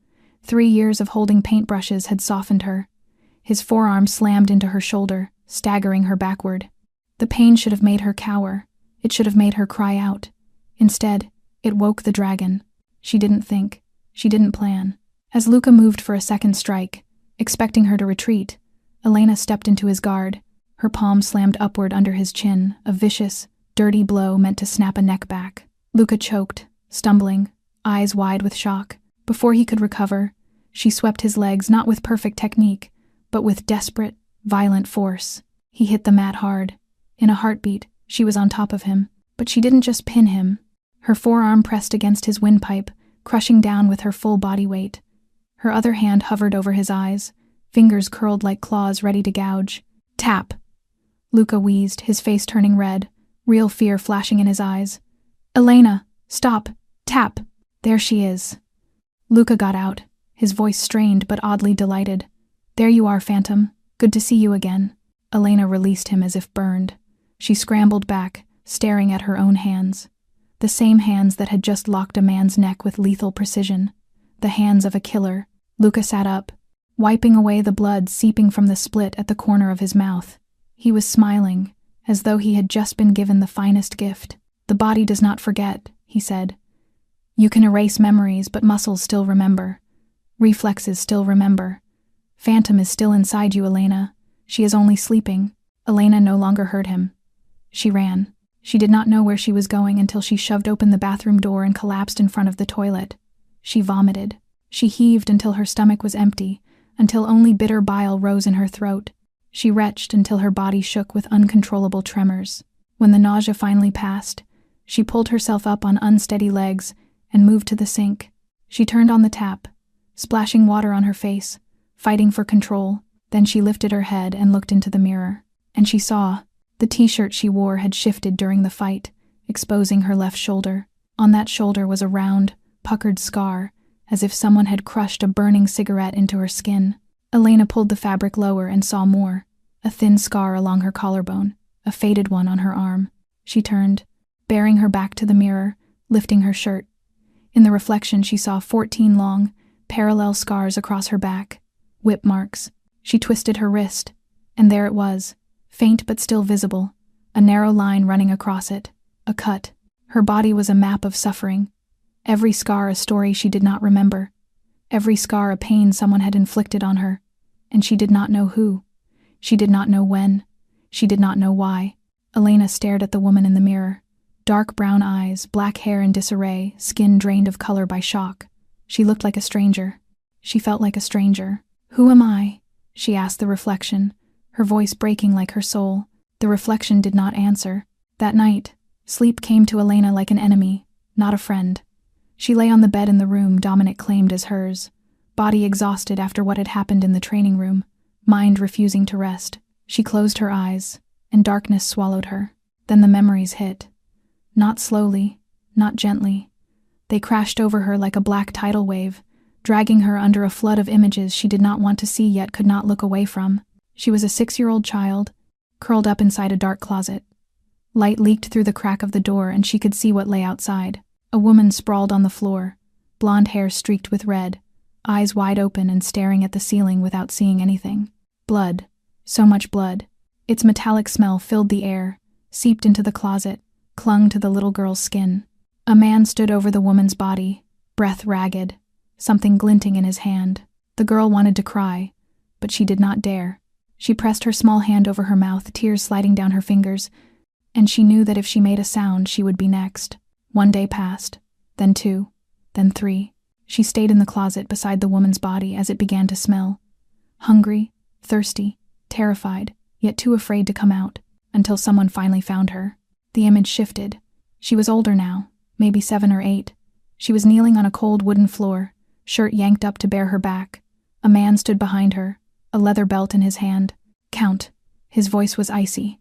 3 years of holding paintbrushes had softened her. His forearm slammed into her shoulder, staggering her backward. The pain should have made her cower. It should have made her cry out. Instead, it woke the dragon. She didn't think. She didn't plan. As Luca moved for a second strike, expecting her to retreat, Elena stepped into his guard. Her palm slammed upward under his chin, a vicious, dirty blow meant to snap a neck back. Luca choked, stumbling, eyes wide with shock. Before he could recover, she swept his legs not with perfect technique, but with desperate, violent force. He hit the mat hard. In a heartbeat, she was on top of him. But she didn't just pin him. Her forearm pressed against his windpipe, crushing down with her full body weight. Her other hand hovered over his eyes, fingers curled like claws ready to gouge. Tap! Luca wheezed, his face turning red, real fear flashing in his eyes. "Elena, stop! Tap! There she is." Luca got out, his voice strained but oddly delighted. "There you are, Phantom. Good to see you again." Elena released him as if burned. She scrambled back, staring at her own hands. The same hands that had just locked a man's neck with lethal precision. The hands of a killer. Luca sat up, wiping away the blood seeping from the split at the corner of his mouth. He was smiling, as though he had just been given the finest gift. "The body does not forget," he said. "You can erase memories, but muscles still remember. Reflexes still remember. Phantom is still inside you, Elena. She is only sleeping." Elena no longer heard him. She ran. She did not know where she was going until she shoved open the bathroom door and collapsed in front of the toilet. She vomited. She heaved until her stomach was empty, until only bitter bile rose in her throat. She retched until her body shook with uncontrollable tremors. When the nausea finally passed, she pulled herself up on unsteady legs and moved to the sink. She turned on the tap, splashing water on her face, fighting for control. Then she lifted her head and looked into the mirror. And she saw the t-shirt she wore had shifted during the fight, exposing her left shoulder. On that shoulder was a round, puckered scar, as if someone had crushed a burning cigarette into her skin. Elena pulled the fabric lower and saw more. A thin scar along her collarbone, a faded one on her arm. She turned, bearing her back to the mirror, lifting her shirt. In the reflection she saw 14 long, parallel scars across her back. Whip marks. She twisted her wrist, and there it was, faint but still visible, a narrow line running across it, a cut. Her body was a map of suffering. Every scar a story she did not remember. Every scar a pain someone had inflicted on her, and she did not know who. She did not know when. She did not know why. Elena stared at the woman in the mirror. Dark brown eyes, black hair in disarray, skin drained of color by shock. She looked like a stranger. She felt like a stranger. "Who am I?" she asked the reflection, her voice breaking like her soul. The reflection did not answer. That night, sleep came to Elena like an enemy, not a friend. She lay on the bed in the room Dominic claimed as hers, body exhausted after what had happened in the training room, mind refusing to rest. She closed her eyes, and darkness swallowed her. Then the memories hit. Not slowly, not gently. They crashed over her like a black tidal wave, dragging her under a flood of images she did not want to see yet could not look away from. She was a 6-year-old child, curled up inside a dark closet. Light leaked through the crack of the door and she could see what lay outside. A woman sprawled on the floor, blonde hair streaked with red, eyes wide open and staring at the ceiling without seeing anything. Blood. So much blood. Its metallic smell filled the air, seeped into the closet, clung to the little girl's skin. A man stood over the woman's body, breath ragged, something glinting in his hand. The girl wanted to cry, but she did not dare. She pressed her small hand over her mouth, tears sliding down her fingers, and she knew that if she made a sound, she would be next. 1 day passed, then 2, then 3. She stayed in the closet beside the woman's body as it began to smell. Hungry, thirsty, terrified, yet too afraid to come out, until someone finally found her. The image shifted. She was older now, maybe 7 or 8. She was kneeling on a cold wooden floor, shirt yanked up to bare her back. A man stood behind her, a leather belt in his hand. "Count." His voice was icy.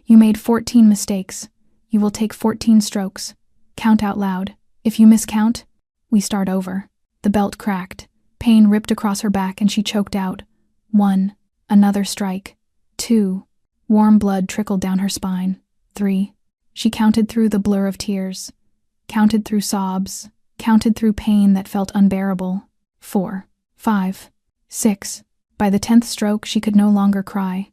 "You made 14 mistakes. You will take 14 strokes. Count out loud. If you miscount, we start over." The belt cracked. Pain ripped across her back and she choked out. 1. Another strike. 2. Warm blood trickled down her spine. 3. She counted through the blur of tears. Counted through sobs. Counted through pain that felt unbearable. 4. 5. 6. By the 10th stroke, she could no longer cry.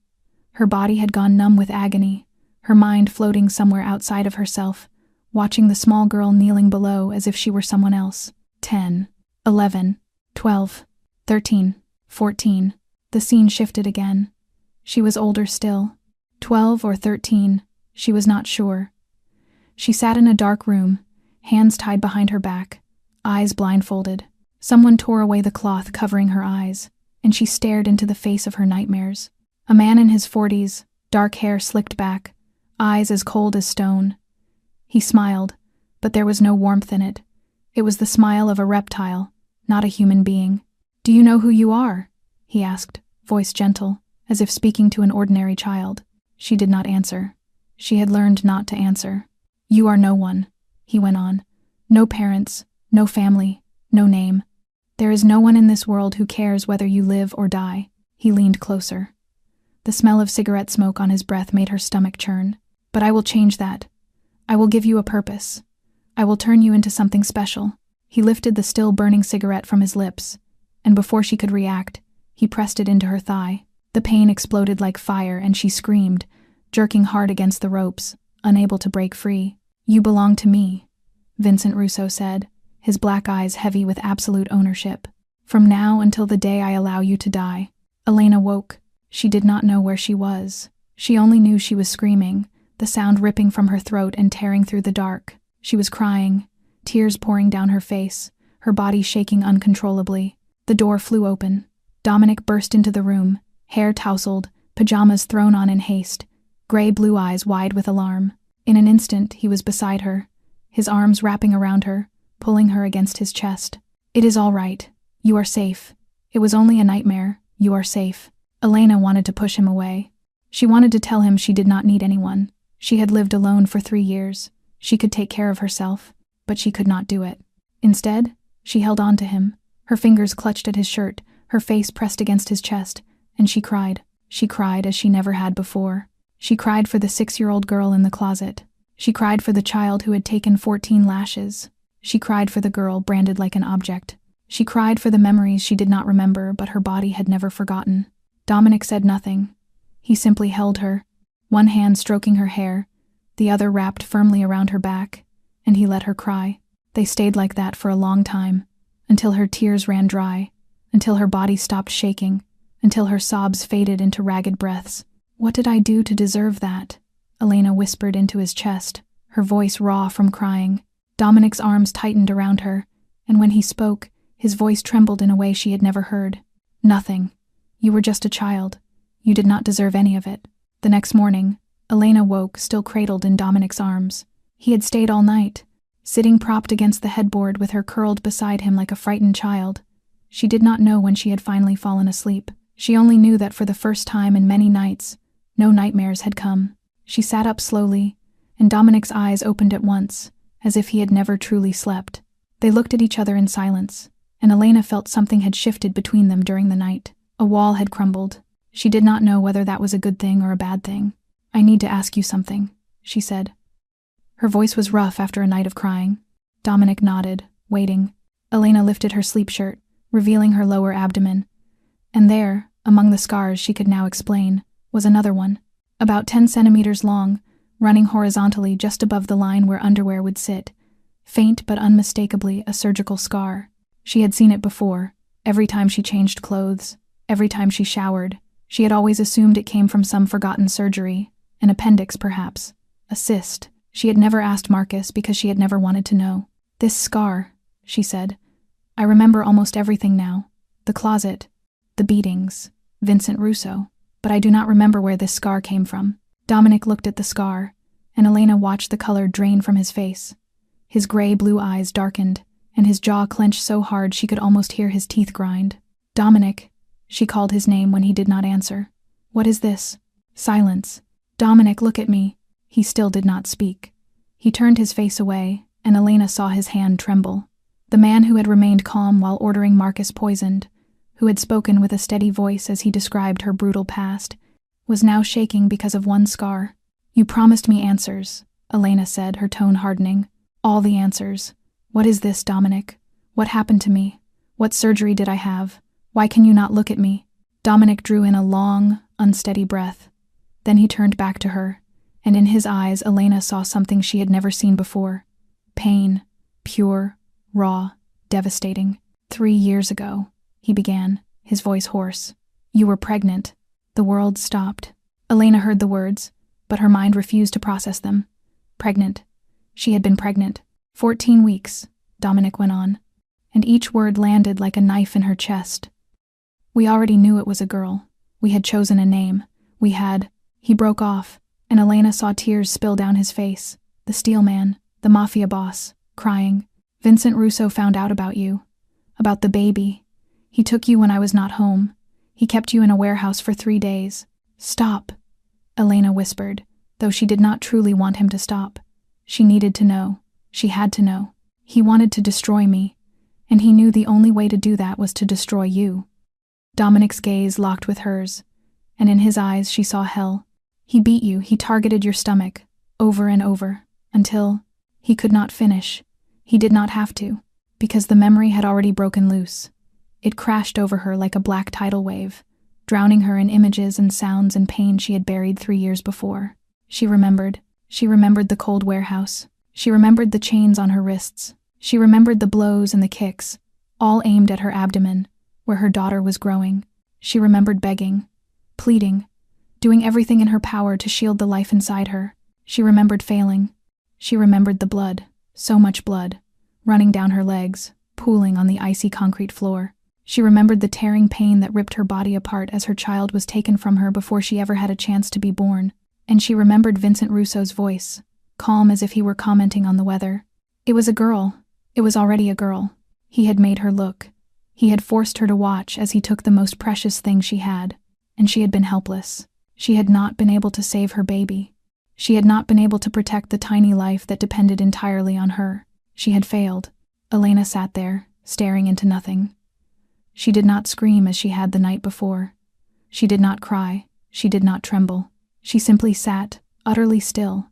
Her body had gone numb with agony, her mind floating somewhere outside of herself, watching the small girl kneeling below as if she were someone else. 10. 11. 12. 13. 14. The scene shifted again. She was older still. 12 or 13. She was not sure. She sat in a dark room, hands tied behind her back, eyes blindfolded. Someone tore away the cloth covering her eyes, and she stared into the face of her nightmares. A man in his 40s, dark hair slicked back, eyes as cold as stone. He smiled, but there was no warmth in it. It was the smile of a reptile, not a human being. "Do you know who you are?" he asked, voice gentle, as if speaking to an ordinary child. She did not answer. She had learned not to answer. You are no one, he went on. No parents, no family, no name. There is no one in this world who cares whether you live or die. He leaned closer. The smell of cigarette smoke on his breath made her stomach churn. But I will change that. I will give you a purpose. I will turn you into something special. He lifted the still burning cigarette from his lips, and before she could react, he pressed it into her thigh. The pain exploded like fire and she screamed, jerking hard against the ropes, unable to break free. You belong to me, Vincent Russo said, his black eyes heavy with absolute ownership. From now until the day I allow you to die. Elena woke. She did not know where she was. She only knew she was screaming, the sound ripping from her throat and tearing through the dark. She was crying, tears pouring down her face, her body shaking uncontrollably. The door flew open. Dominic burst into the room, hair tousled, pajamas thrown on in haste, gray blue eyes wide with alarm. In an instant, he was beside her, his arms wrapping around her, pulling her against his chest. It is all right. You are safe. It was only a nightmare. You are safe. Elena wanted to push him away. She wanted to tell him she did not need anyone. She had lived alone for 3 years. She could take care of herself, but she could not do it. Instead, she held on to him, her fingers clutched at his shirt, her face pressed against his chest, and she cried. She cried as she never had before. She cried for the 6-year-old girl in the closet. She cried for the child who had taken 14 lashes. She cried for the girl branded like an object. She cried for the memories she did not remember, but her body had never forgotten. Dominic said nothing. He simply held her, one hand stroking her hair, the other wrapped firmly around her back, and he let her cry. They stayed like that for a long time, until her tears ran dry, until her body stopped shaking, until her sobs faded into ragged breaths. What did I do to deserve that? Elena whispered into his chest, her voice raw from crying. Dominic's arms tightened around her, and when he spoke, his voice trembled in a way she had never heard. Nothing. You were just a child. You did not deserve any of it. The next morning, Elena woke, still cradled in Dominic's arms. He had stayed all night, sitting propped against the headboard with her curled beside him like a frightened child. She did not know when she had finally fallen asleep. She only knew that for the first time in many nights, no nightmares had come. She sat up slowly, and Dominic's eyes opened at once, as if he had never truly slept. They looked at each other in silence, and Elena felt something had shifted between them during the night. A wall had crumbled. She did not know whether that was a good thing or a bad thing. I need to ask you something, she said. Her voice was rough after a night of crying. Dominic nodded, waiting. Elena lifted her sleep shirt, revealing her lower abdomen. And there, among the scars she could now explain, was another one, about 10 centimeters long, running horizontally just above the line where underwear would sit. Faint but unmistakably a surgical scar. She had seen it before, every time she changed clothes, every time she showered. She had always assumed it came from some forgotten surgery, an appendix perhaps, a cyst. She had never asked Marcus because she had never wanted to know. This scar, she said. I remember almost everything now. The closet, the beatings, Vincent Russo. But I do not remember where this scar came from. Dominic looked at the scar, and Elena watched the color drain from his face. His gray-blue eyes darkened, and his jaw clenched so hard she could almost hear his teeth grind. Dominic, she called his name when he did not answer. What is this? Silence. Dominic, look at me. He still did not speak. He turned his face away, and Elena saw his hand tremble. The man who had remained calm while ordering Marcus poisoned, who had spoken with a steady voice as he described her brutal past, was now shaking because of one scar. You promised me answers, Elena said, her tone hardening. All the answers. What is this, Dominic? What happened to me? What surgery did I have? Why can you not look at me? Dominic drew in a long, unsteady breath. Then he turned back to her, and in his eyes Elena saw something she had never seen before. Pain, pure, raw, devastating. 3 years ago, he began, his voice hoarse. You were pregnant. The world stopped. Elena heard the words, but her mind refused to process them. Pregnant. She had been pregnant. 14 weeks, Dominic went on, and each word landed like a knife in her chest. We already knew it was a girl. We had chosen a name. We had... He broke off, and Elena saw tears spill down his face. The steel man, the Mafia boss, crying. Vincent Russo found out about you. About the baby. He took you when I was not home. He kept you in a warehouse for 3 days. Stop, Elena whispered, though she did not truly want him to stop. She needed to know. She had to know. He wanted to destroy me, and he knew the only way to do that was to destroy you. Dominic's gaze locked with hers, and in his eyes she saw hell. He beat you, he targeted your stomach, over and over, until he could not finish. He did not have to, because the memory had already broken loose. It crashed over her like a black tidal wave, drowning her in images and sounds and pain she had buried 3 years before. She remembered. She remembered the cold warehouse. She remembered the chains on her wrists. She remembered the blows and the kicks, all aimed at her abdomen, where her daughter was growing. She remembered begging, pleading, doing everything in her power to shield the life inside her. She remembered failing. She remembered the blood, so much blood, running down her legs, pooling on the icy concrete floor. She remembered the tearing pain that ripped her body apart as her child was taken from her before she ever had a chance to be born. And she remembered Vincent Russo's voice, calm as if he were commenting on the weather. It was a girl. It was already a girl. He had made her look. He had forced her to watch as he took the most precious thing she had, and she had been helpless. She had not been able to save her baby. She had not been able to protect the tiny life that depended entirely on her. She had failed. Elena sat there, staring into nothing. She did not scream as she had the night before. She did not cry. She did not tremble. She simply sat, utterly still,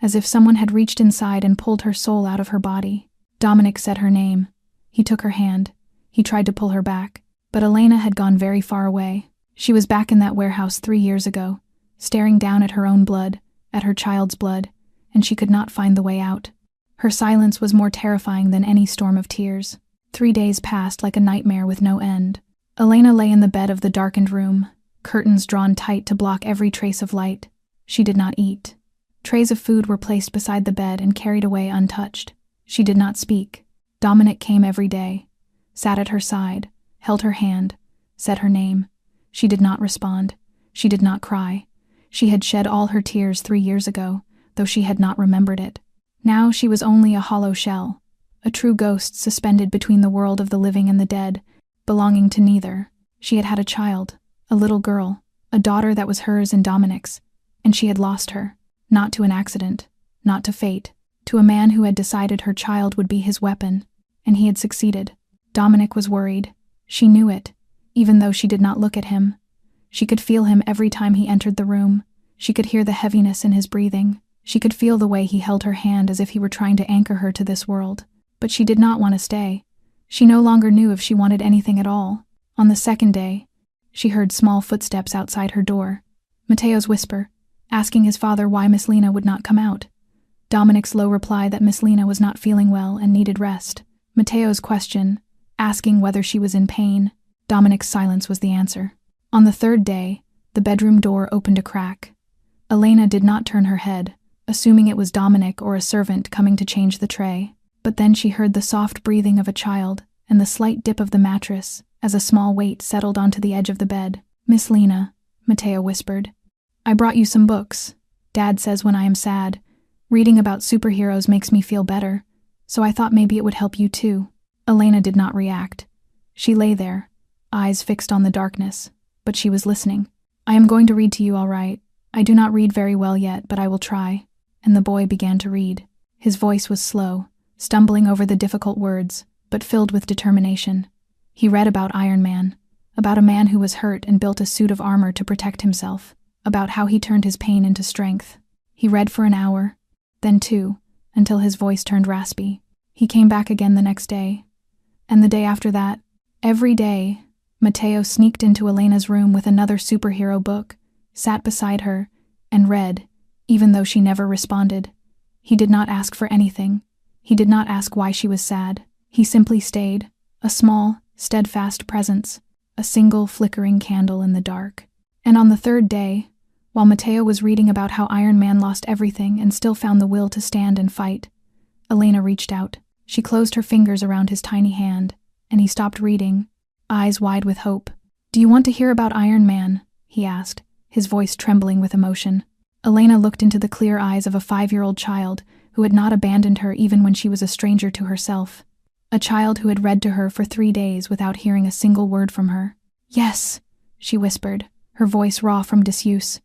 as if someone had reached inside and pulled her soul out of her body. Dominic said her name. He took her hand. He tried to pull her back, but Elena had gone very far away. She was back in that warehouse 3 years ago, staring down at her own blood, at her child's blood, and she could not find the way out. Her silence was more terrifying than any storm of tears. 3 days passed like a nightmare with no end. Elena lay in the bed of the darkened room, curtains drawn tight to block every trace of light. She did not eat. Trays of food were placed beside the bed and carried away untouched. She did not speak. Dominic came every day, sat at her side, held her hand, said her name. She did not respond. She did not cry. She had shed all her tears 3 years ago, though she had not remembered it. Now she was only a hollow shell, a true ghost suspended between the world of the living and the dead, belonging to neither. She had had a child, a little girl, a daughter that was hers and Dominic's, and she had lost her, not to an accident, not to fate, to a man who had decided her child would be his weapon, and he had succeeded. Dominic was worried. She knew it, even though she did not look at him. She could feel him every time he entered the room. She could hear the heaviness in his breathing. She could feel the way he held her hand as if he were trying to anchor her to this world. But she did not want to stay. She no longer knew if she wanted anything at all. On the second day, she heard small footsteps outside her door. Matteo's whisper, asking his father why Miss Lena would not come out. Dominic's low reply that Miss Lena was not feeling well and needed rest. Matteo's question, asking whether she was in pain. Dominic's silence was the answer. On the third day, the bedroom door opened a crack. Elena did not turn her head, assuming it was Dominic or a servant coming to change the tray. But then she heard the soft breathing of a child and the slight dip of the mattress as a small weight settled onto the edge of the bed. "Miss Lena," Matteo whispered, "I brought you some books. Dad says when I am sad, reading about superheroes makes me feel better, so I thought maybe it would help you too." Elena did not react. She lay there, eyes fixed on the darkness, but she was listening. "I am going to read to you, all right. I do not read very well yet, but I will try." And the boy began to read. His voice was slow, stumbling over the difficult words, but filled with determination. He read about Iron Man, about a man who was hurt and built a suit of armor to protect himself, about how he turned his pain into strength. He read for an hour, then 2, until his voice turned raspy. He came back again the next day, and the day after that. Every day, Matteo sneaked into Elena's room with another superhero book, sat beside her, and read, even though she never responded. He did not ask for anything. He did not ask why she was sad. He simply stayed, a small, steadfast presence, a single flickering candle in the dark. And on the third day, while Matteo was reading about how Iron Man lost everything and still found the will to stand and fight, Elena reached out. She closed her fingers around his tiny hand, and he stopped reading, eyes wide with hope. "Do you want to hear about Iron Man?" he asked, his voice trembling with emotion. Elena looked into the clear eyes of a 5-year-old child who had not abandoned her even when she was a stranger to herself. A child who had read to her for 3 days without hearing a single word from her. "Yes," she whispered, her voice raw from disuse.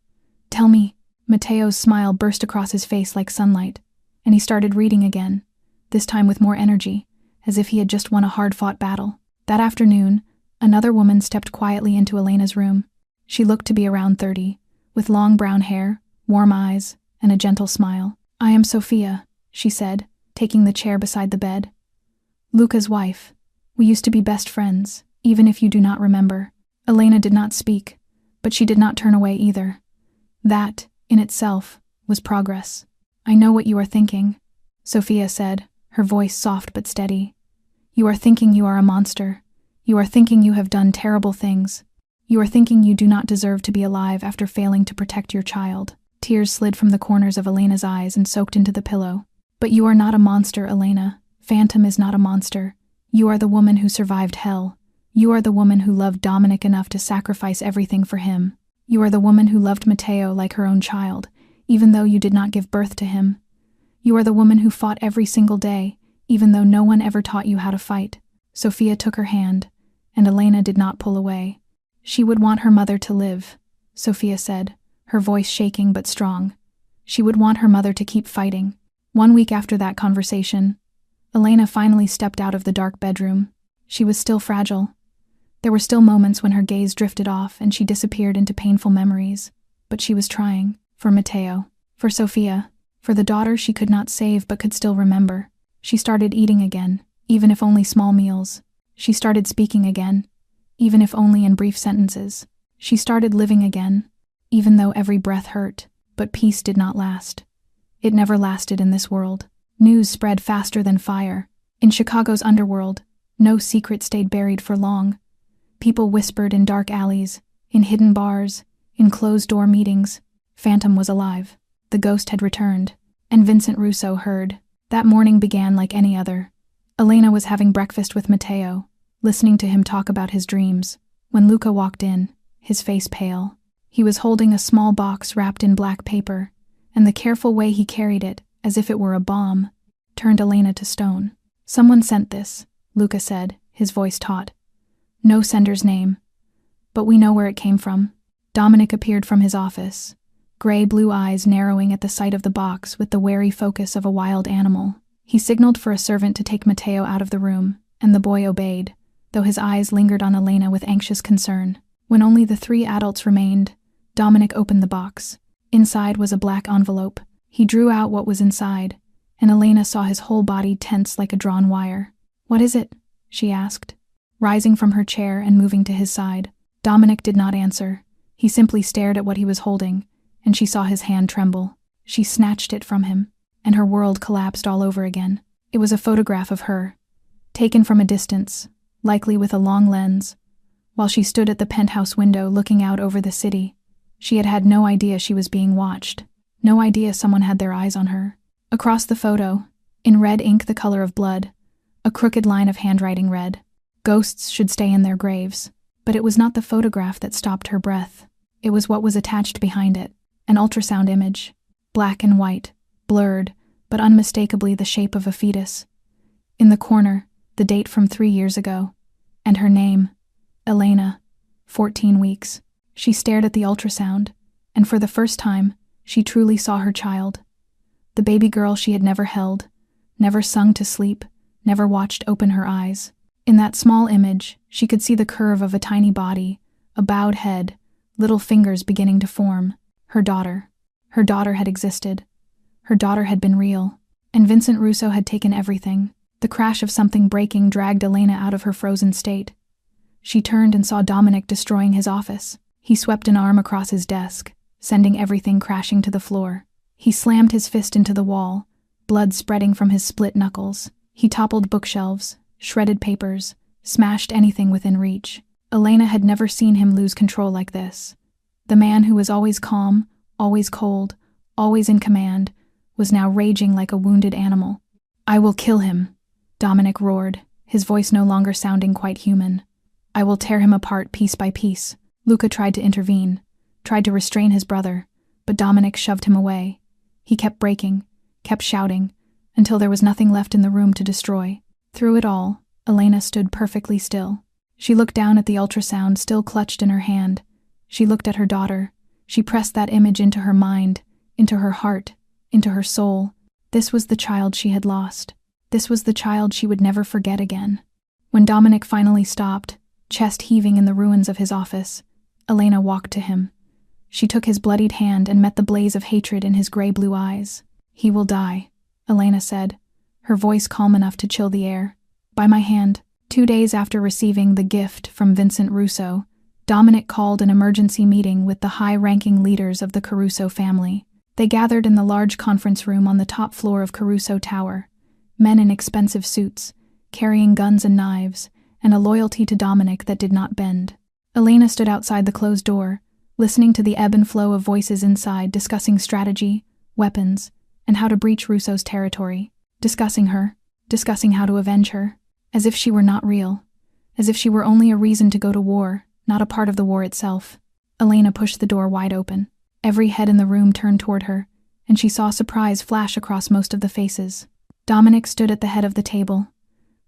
"Tell me." Matteo's smile burst across his face like sunlight, and he started reading again, this time with more energy, as if he had just won a hard-fought battle. That afternoon, another woman stepped quietly into Elena's room. She looked to be around 30, with long brown hair, warm eyes, and a gentle smile. "I am Sophia," she said, taking the chair beside the bed. "Luca's wife. We used to be best friends, even if you do not remember." Elena did not speak, but she did not turn away either. That, in itself, was progress. "I know what you are thinking," Sophia said, her voice soft but steady. "You are thinking you are a monster. You are thinking you have done terrible things. You are thinking you do not deserve to be alive after failing to protect your child." Tears slid from the corners of Elena's eyes and soaked into the pillow. "But you are not a monster, Elena. Phantom is not a monster. You are the woman who survived hell. You are the woman who loved Dominic enough to sacrifice everything for him. You are the woman who loved Matteo like her own child, even though you did not give birth to him. You are the woman who fought every single day, even though no one ever taught you how to fight." Sophia took her hand, and Elena did not pull away. "She would want her mother to live," Sophia said, her voice shaking but strong. "She would want her mother to keep fighting." 1 week after that conversation, Elena finally stepped out of the dark bedroom. She was still fragile. There were still moments when her gaze drifted off and she disappeared into painful memories, but she was trying. For Matteo, for Sophia, for the daughter she could not save but could still remember. She started eating again, even if only small meals. She started speaking again, even if only in brief sentences. She started living again, even though every breath hurt, but peace did not last. It never lasted in this world. News spread faster than fire. In Chicago's underworld, no secret stayed buried for long. People whispered in dark alleys, in hidden bars, in closed-door meetings. Phantom was alive. The ghost had returned, and Vincent Russo heard. That morning began like any other. Elena was having breakfast with Matteo, listening to him talk about his dreams, when Luca walked in, his face pale. He was holding a small box wrapped in black paper, and the careful way he carried it, as if it were a bomb, turned Elena to stone. "Someone sent this," Luca said, his voice taut. "No sender's name, but we know where it came from." Dominic appeared from his office, gray-blue eyes narrowing at the sight of the box with the wary focus of a wild animal. He signaled for a servant to take Matteo out of the room, and the boy obeyed, though his eyes lingered on Elena with anxious concern. When only the 3 adults remained, Dominic opened the box. Inside was a black envelope. He drew out what was inside, and Elena saw his whole body tense like a drawn wire. "What is it?" she asked, rising from her chair and moving to his side. Dominic did not answer. He simply stared at what he was holding, and she saw his hand tremble. She snatched it from him, and her world collapsed all over again. It was a photograph of her, taken from a distance, likely with a long lens, while she stood at the penthouse window looking out over the city. She had had no idea she was being watched, no idea someone had their eyes on her. Across the photo, in red ink the color of blood, a crooked line of handwriting read, "Ghosts should stay in their graves." But it was not the photograph that stopped her breath. It was what was attached behind it, an ultrasound image, black and white, blurred, but unmistakably the shape of a fetus. In the corner, the date from 3 years ago, and her name, Elena, 14 weeks. She stared at the ultrasound, and for the first time, she truly saw her child. The baby girl she had never held, never sung to sleep, never watched open her eyes. In that small image, she could see the curve of a tiny body, a bowed head, little fingers beginning to form. Her daughter. Her daughter had existed. Her daughter had been real. And Vincent Russo had taken everything. The crash of something breaking dragged Elena out of her frozen state. She turned and saw Dominic destroying his office. He swept an arm across his desk, sending everything crashing to the floor. He slammed his fist into the wall, blood spreading from his split knuckles. He toppled bookshelves, shredded papers, smashed anything within reach. Elena had never seen him lose control like this. The man who was always calm, always cold, always in command, was now raging like a wounded animal. "I will kill him," Dominic roared, his voice no longer sounding quite human. "I will tear him apart piece by piece." Luca tried to intervene, tried to restrain his brother, but Dominic shoved him away. He kept breaking, kept shouting, until there was nothing left in the room to destroy. Through it all, Elena stood perfectly still. She looked down at the ultrasound still clutched in her hand. She looked at her daughter. She pressed that image into her mind, into her heart, into her soul. This was the child she had lost. This was the child she would never forget again. When Dominic finally stopped, chest heaving in the ruins of his office, Elena walked to him. She took his bloodied hand and met the blaze of hatred in his gray-blue eyes. "He will die," Elena said, her voice calm enough to chill the air. "By my hand." 2 days after receiving the gift from Vincent Russo, Dominic called an emergency meeting with the high-ranking leaders of the Caruso family. They gathered in the large conference room on the top floor of Caruso Tower, men in expensive suits, carrying guns and knives, and a loyalty to Dominic that did not bend. Elena stood outside the closed door, listening to the ebb and flow of voices inside, discussing strategy, weapons, and how to breach Russo's territory. Discussing her, discussing how to avenge her, as if she were not real, as if she were only a reason to go to war, not a part of the war itself. Elena pushed the door wide open. Every head in the room turned toward her, and she saw surprise flash across most of the faces. Dominic stood at the head of the table,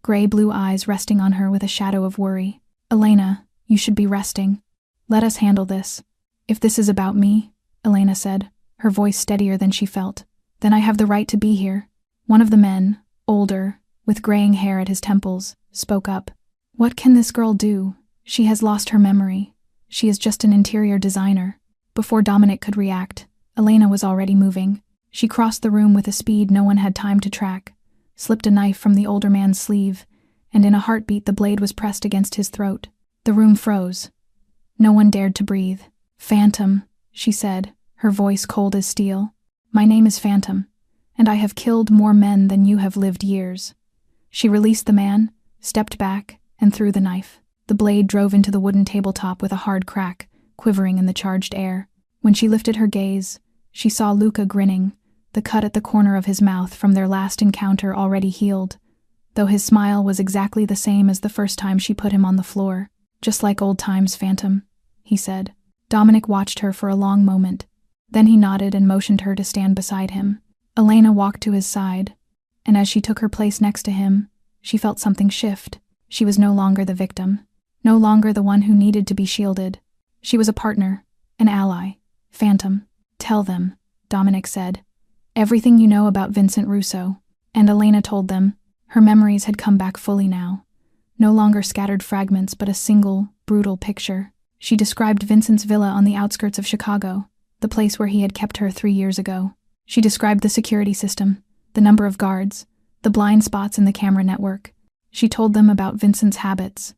gray-blue eyes resting on her with a shadow of worry. "Elena, you should be resting. Let us handle this." "If this is about me," Elena said, her voice steadier than she felt, "then I have the right to be here." One of the men, older, with graying hair at his temples, spoke up. "What can this girl do? She has lost her memory. She is just an interior designer." Before Dominic could react, Elena was already moving. She crossed the room with a speed no one had time to track, slipped a knife from the older man's sleeve, and in a heartbeat the blade was pressed against his throat. The room froze. No one dared to breathe. "Phantom," she said, her voice cold as steel. "My name is Phantom, and I have killed more men than you have lived years." She released the man, stepped back, and threw the knife. The blade drove into the wooden tabletop with a hard crack, quivering in the charged air. When she lifted her gaze, she saw Luca grinning, the cut at the corner of his mouth from their last encounter already healed, though his smile was exactly the same as the first time she put him on the floor. "Just like old times, Phantom," he said. Dominic watched her for a long moment. Then he nodded and motioned her to stand beside him. Elena walked to his side, and as she took her place next to him, she felt something shift. She was no longer the victim, no longer the one who needed to be shielded. She was a partner, an ally. "Phantom, tell them," Dominic said, "everything you know about Vincent Russo." And Elena told them. Her memories had come back fully now. No longer scattered fragments, but a single, brutal picture. She described Vincent's villa on the outskirts of Chicago, the place where he had kept her 3 years ago. She described the security system, the number of guards, the blind spots in the camera network. She told them about Vincent's habits,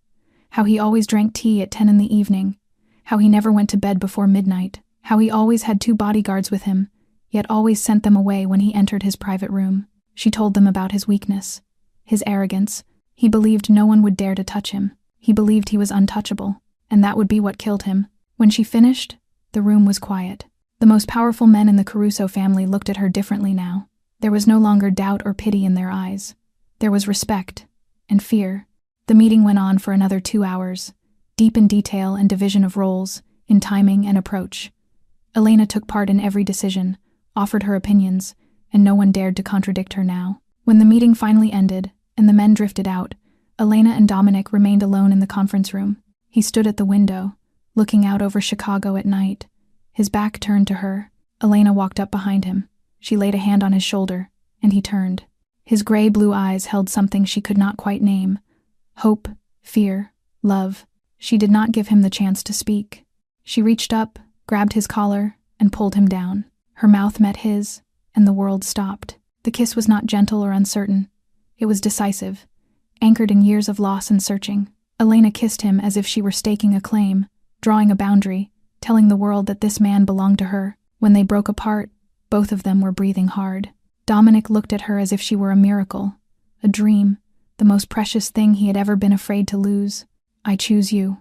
how he always drank tea at 10 in the evening, how he never went to bed before midnight, how he always had 2 bodyguards with him, yet always sent them away when he entered his private room. She told them about his weakness, his arrogance. He believed no one would dare to touch him. He believed he was untouchable, and that would be what killed him. When she finished, the room was quiet. The most powerful men in the Caruso family looked at her differently now. There was no longer doubt or pity in their eyes. There was respect and fear. The meeting went on for another 2 hours, deep in detail and division of roles, in timing and approach. Elena took part in every decision, offered her opinions, and no one dared to contradict her now. When the meeting finally ended, and the men drifted out, Elena and Dominic remained alone in the conference room. He stood at the window, looking out over Chicago at night, his back turned to her. Elena walked up behind him. She laid a hand on his shoulder, and he turned. His gray-blue eyes held something she could not quite name. Hope, fear, love. She did not give him the chance to speak. She reached up, grabbed his collar, and pulled him down. Her mouth met his, and the world stopped. The kiss was not gentle or uncertain. It was decisive, anchored in years of loss and searching. Elena kissed him as if she were staking a claim, drawing a boundary, telling the world that this man belonged to her. When they broke apart, both of them were breathing hard. Dominic looked at her as if she were a miracle, a dream, the most precious thing he had ever been afraid to lose. "I choose you,"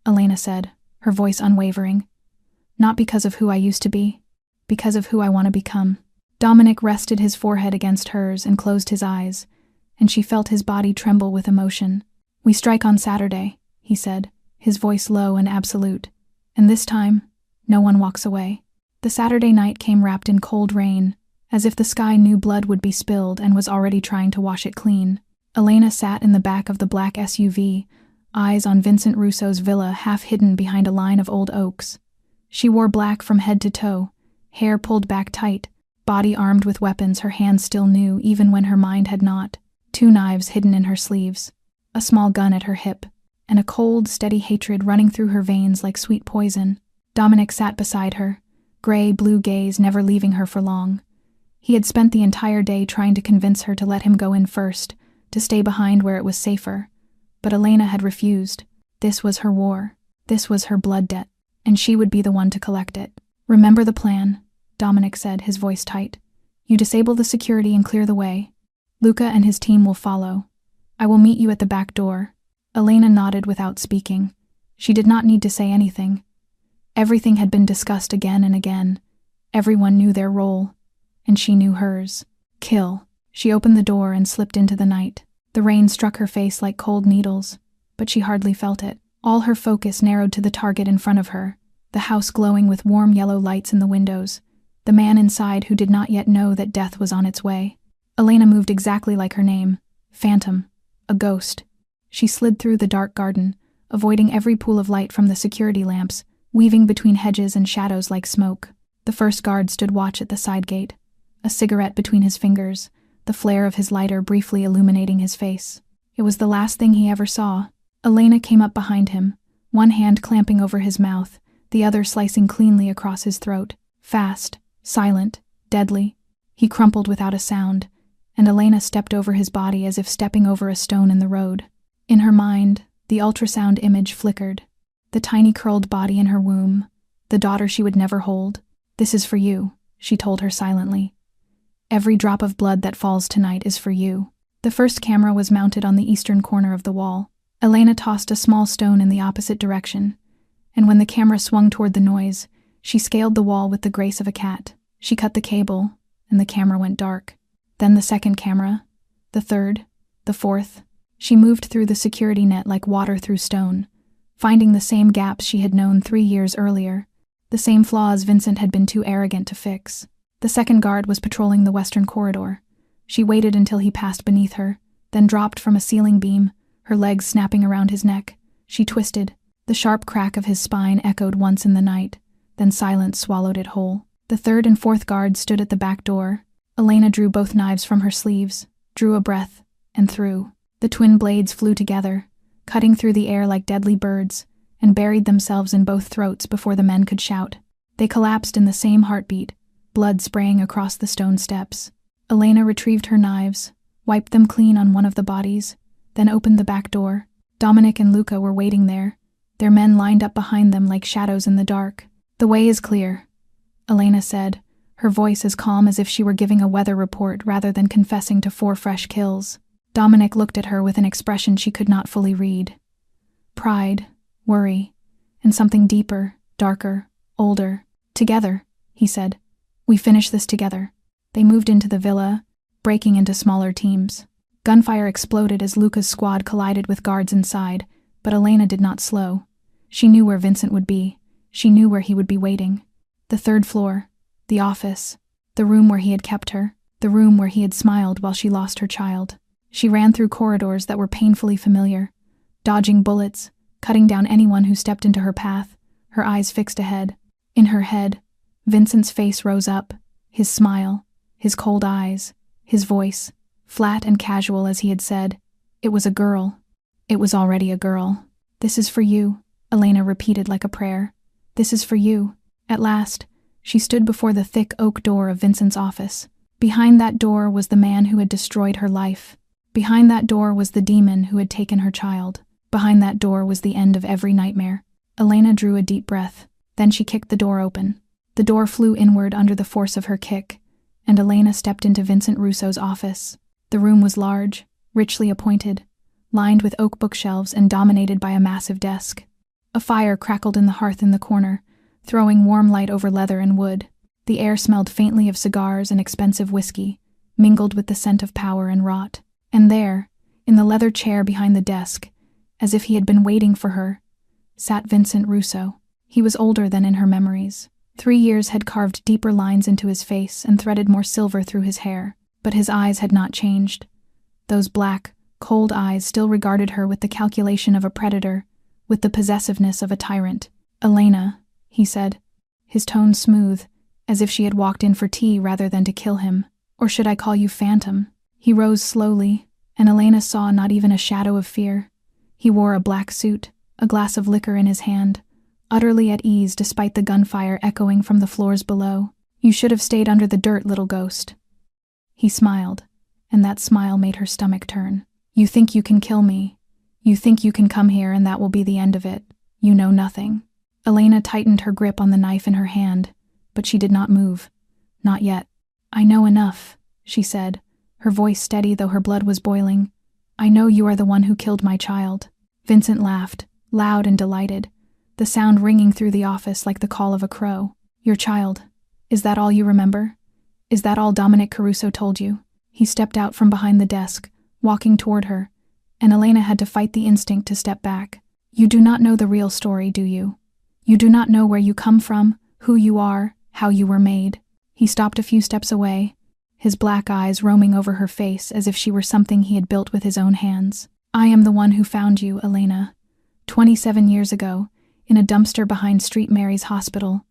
Elena said, her voice unwavering. "Not because of who I used to be, because of who I want to become." Dominic rested his forehead against hers and closed his eyes, and she felt his body tremble with emotion. "We strike on Saturday," he said, his voice low and absolute. "And this time, no one walks away." The Saturday night came wrapped in cold rain, as if the sky knew blood would be spilled and was already trying to wash it clean. Elena sat in the back of the black SUV, eyes on Vincent Russo's villa half hidden behind a line of old oaks. She wore black from head to toe, hair pulled back tight, body armed with weapons her hands still knew even when her mind had not, 2 knives hidden in her sleeves, a small gun at her hip, and a cold, steady hatred running through her veins like sweet poison. Dominic sat beside her, gray-blue gaze never leaving her for long. He had spent the entire day trying to convince her to let him go in first, to stay behind where it was safer. But Elena had refused. This was her war. This was her blood debt, and she would be the one to collect it. "Remember the plan," Dominic said, his voice tight. "You disable the security and clear the way. Luca and his team will follow. I will meet you at the back door." Elena nodded without speaking. She did not need to say anything. Everything had been discussed again and again. Everyone knew their role, and she knew hers. Kill. She opened the door and slipped into the night. The rain struck her face like cold needles, but she hardly felt it. All her focus narrowed to the target in front of her, the house glowing with warm yellow lights in the windows, the man inside who did not yet know that death was on its way. Elena moved exactly like her name, Phantom, a ghost. She slid through the dark garden, avoiding every pool of light from the security lamps, weaving between hedges and shadows like smoke. The first guard stood watch at the side gate, a cigarette between his fingers, the flare of his lighter briefly illuminating his face. It was the last thing he ever saw. Elena came up behind him, one hand clamping over his mouth, the other slicing cleanly across his throat. Fast, silent, deadly. He crumpled without a sound, and Elena stepped over his body as if stepping over a stone in the road. In her mind, the ultrasound image flickered. The tiny curled body in her womb, the daughter she would never hold. "This is for you," she told her silently. "Every drop of blood that falls tonight is for you." The first camera was mounted on the eastern corner of the wall. Elena tossed a small stone in the opposite direction, and when the camera swung toward the noise, she scaled the wall with the grace of a cat. She cut the cable, and the camera went dark. Then the second camera, the third, the fourth. She moved through the security net like water through stone, finding the same gaps she had known 3 years earlier, the same flaws Vincent had been too arrogant to fix. The second guard was patrolling the western corridor. She waited until he passed beneath her, then dropped from a ceiling beam, her legs snapping around his neck. She twisted. The sharp crack of his spine echoed once in the night, then silence swallowed it whole. The third and fourth guards stood at the back door. Elena drew both knives from her sleeves, drew a breath, and threw. The twin blades flew together, cutting through the air like deadly birds, and buried themselves in both throats before the men could shout. They collapsed in the same heartbeat, blood spraying across the stone steps. Elena retrieved her knives, wiped them clean on one of the bodies, then opened the back door. Dominic and Luca were waiting there, their men lined up behind them like shadows in the dark. "The way is clear," Elena said, her voice as calm as if she were giving a weather report rather than confessing to 4 fresh kills. Dominic looked at her with an expression she could not fully read. Pride, worry, and something deeper, darker, older. "Together," he said. "We finish this together." They moved into the villa, breaking into smaller teams. Gunfire exploded as Luca's squad collided with guards inside, but Elena did not slow. She knew where Vincent would be. She knew where he would be waiting. The 3rd floor, the office, the room where he had kept her, the room where he had smiled while she lost her child. She ran through corridors that were painfully familiar, dodging bullets, cutting down anyone who stepped into her path, her eyes fixed ahead. In her head, Vincent's face rose up, his smile, his cold eyes, his voice, flat and casual as he had said. It was a girl. It was already a girl. "This is for you," Elena repeated like a prayer. "This is for you." At last, she stood before the thick oak door of Vincent's office. Behind that door was the man who had destroyed her life. Behind that door was the demon who had taken her child. Behind that door was the end of every nightmare. Elena drew a deep breath. Then she kicked the door open. The door flew inward under the force of her kick, and Elena stepped into Vincent Russo's office. The room was large, richly appointed, lined with oak bookshelves and dominated by a massive desk. A fire crackled in the hearth in the corner, throwing warm light over leather and wood. The air smelled faintly of cigars and expensive whiskey, mingled with the scent of power and rot. And there, in the leather chair behind the desk, as if he had been waiting for her, sat Vincent Russo. He was older than in her memories. 3 years had carved deeper lines into his face and threaded more silver through his hair, but his eyes had not changed. Those black, cold eyes still regarded her with the calculation of a predator, with the possessiveness of a tyrant. "Elena," he said, his tone smooth, as if she had walked in for tea rather than to kill him. Or should I call you Phantom? He rose slowly, and Elena saw not even a shadow of fear. He wore a black suit, a glass of liquor in his hand, utterly at ease despite the gunfire echoing from the floors below. You should have stayed under the dirt, little ghost. He smiled, and that smile made her stomach turn. You think you can kill me. You think you can come here and that will be the end of it. You know nothing. Elena tightened her grip on the knife in her hand, but she did not move. Not yet. I know enough, she said, her voice steady though her blood was boiling. I know you are the one who killed my child. Vincent laughed, loud and delighted, the sound ringing through the office like the call of a crow. Your child. Is that all you remember? Is that all Dominic Caruso told you? He stepped out from behind the desk, walking toward her, and Elena had to fight the instinct to step back. You do not know the real story, do you? You do not know where you come from, who you are, how you were made. He stopped a few steps away, his black eyes roaming over her face as if she were something he had built with his own hands. I am the one who found you, Elena. 27 years ago, in a dumpster behind St. Mary's Hospital,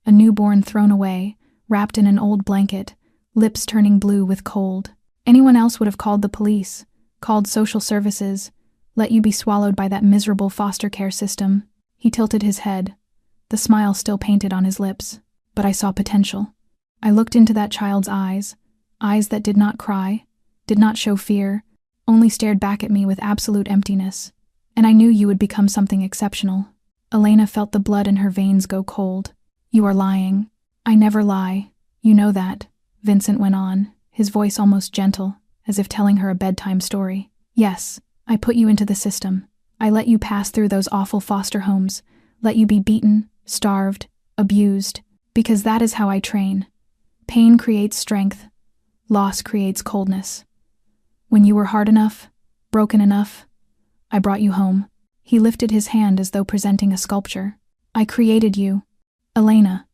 a newborn thrown away, wrapped in an old blanket, lips turning blue with cold. Anyone else would have called the police, called social services, let you be swallowed by that miserable foster care system. He tilted his head, the smile still painted on his lips. But I saw potential. I looked into that child's eyes that did not cry, did not show fear, only stared back at me with absolute emptiness. And I knew you would become something exceptional. Elena felt the blood in her veins go cold. You are lying. I never lie. You know that, Vincent went on, his voice almost gentle, as if telling her a bedtime story. Yes, I put you into the system. I let you pass through those awful foster homes, let you be beaten, starved, abused, because that is how I train. Pain creates strength. Loss creates coldness. When you were hard enough, broken enough, I brought you home. He lifted his hand as though presenting a sculpture. I created you, Elena.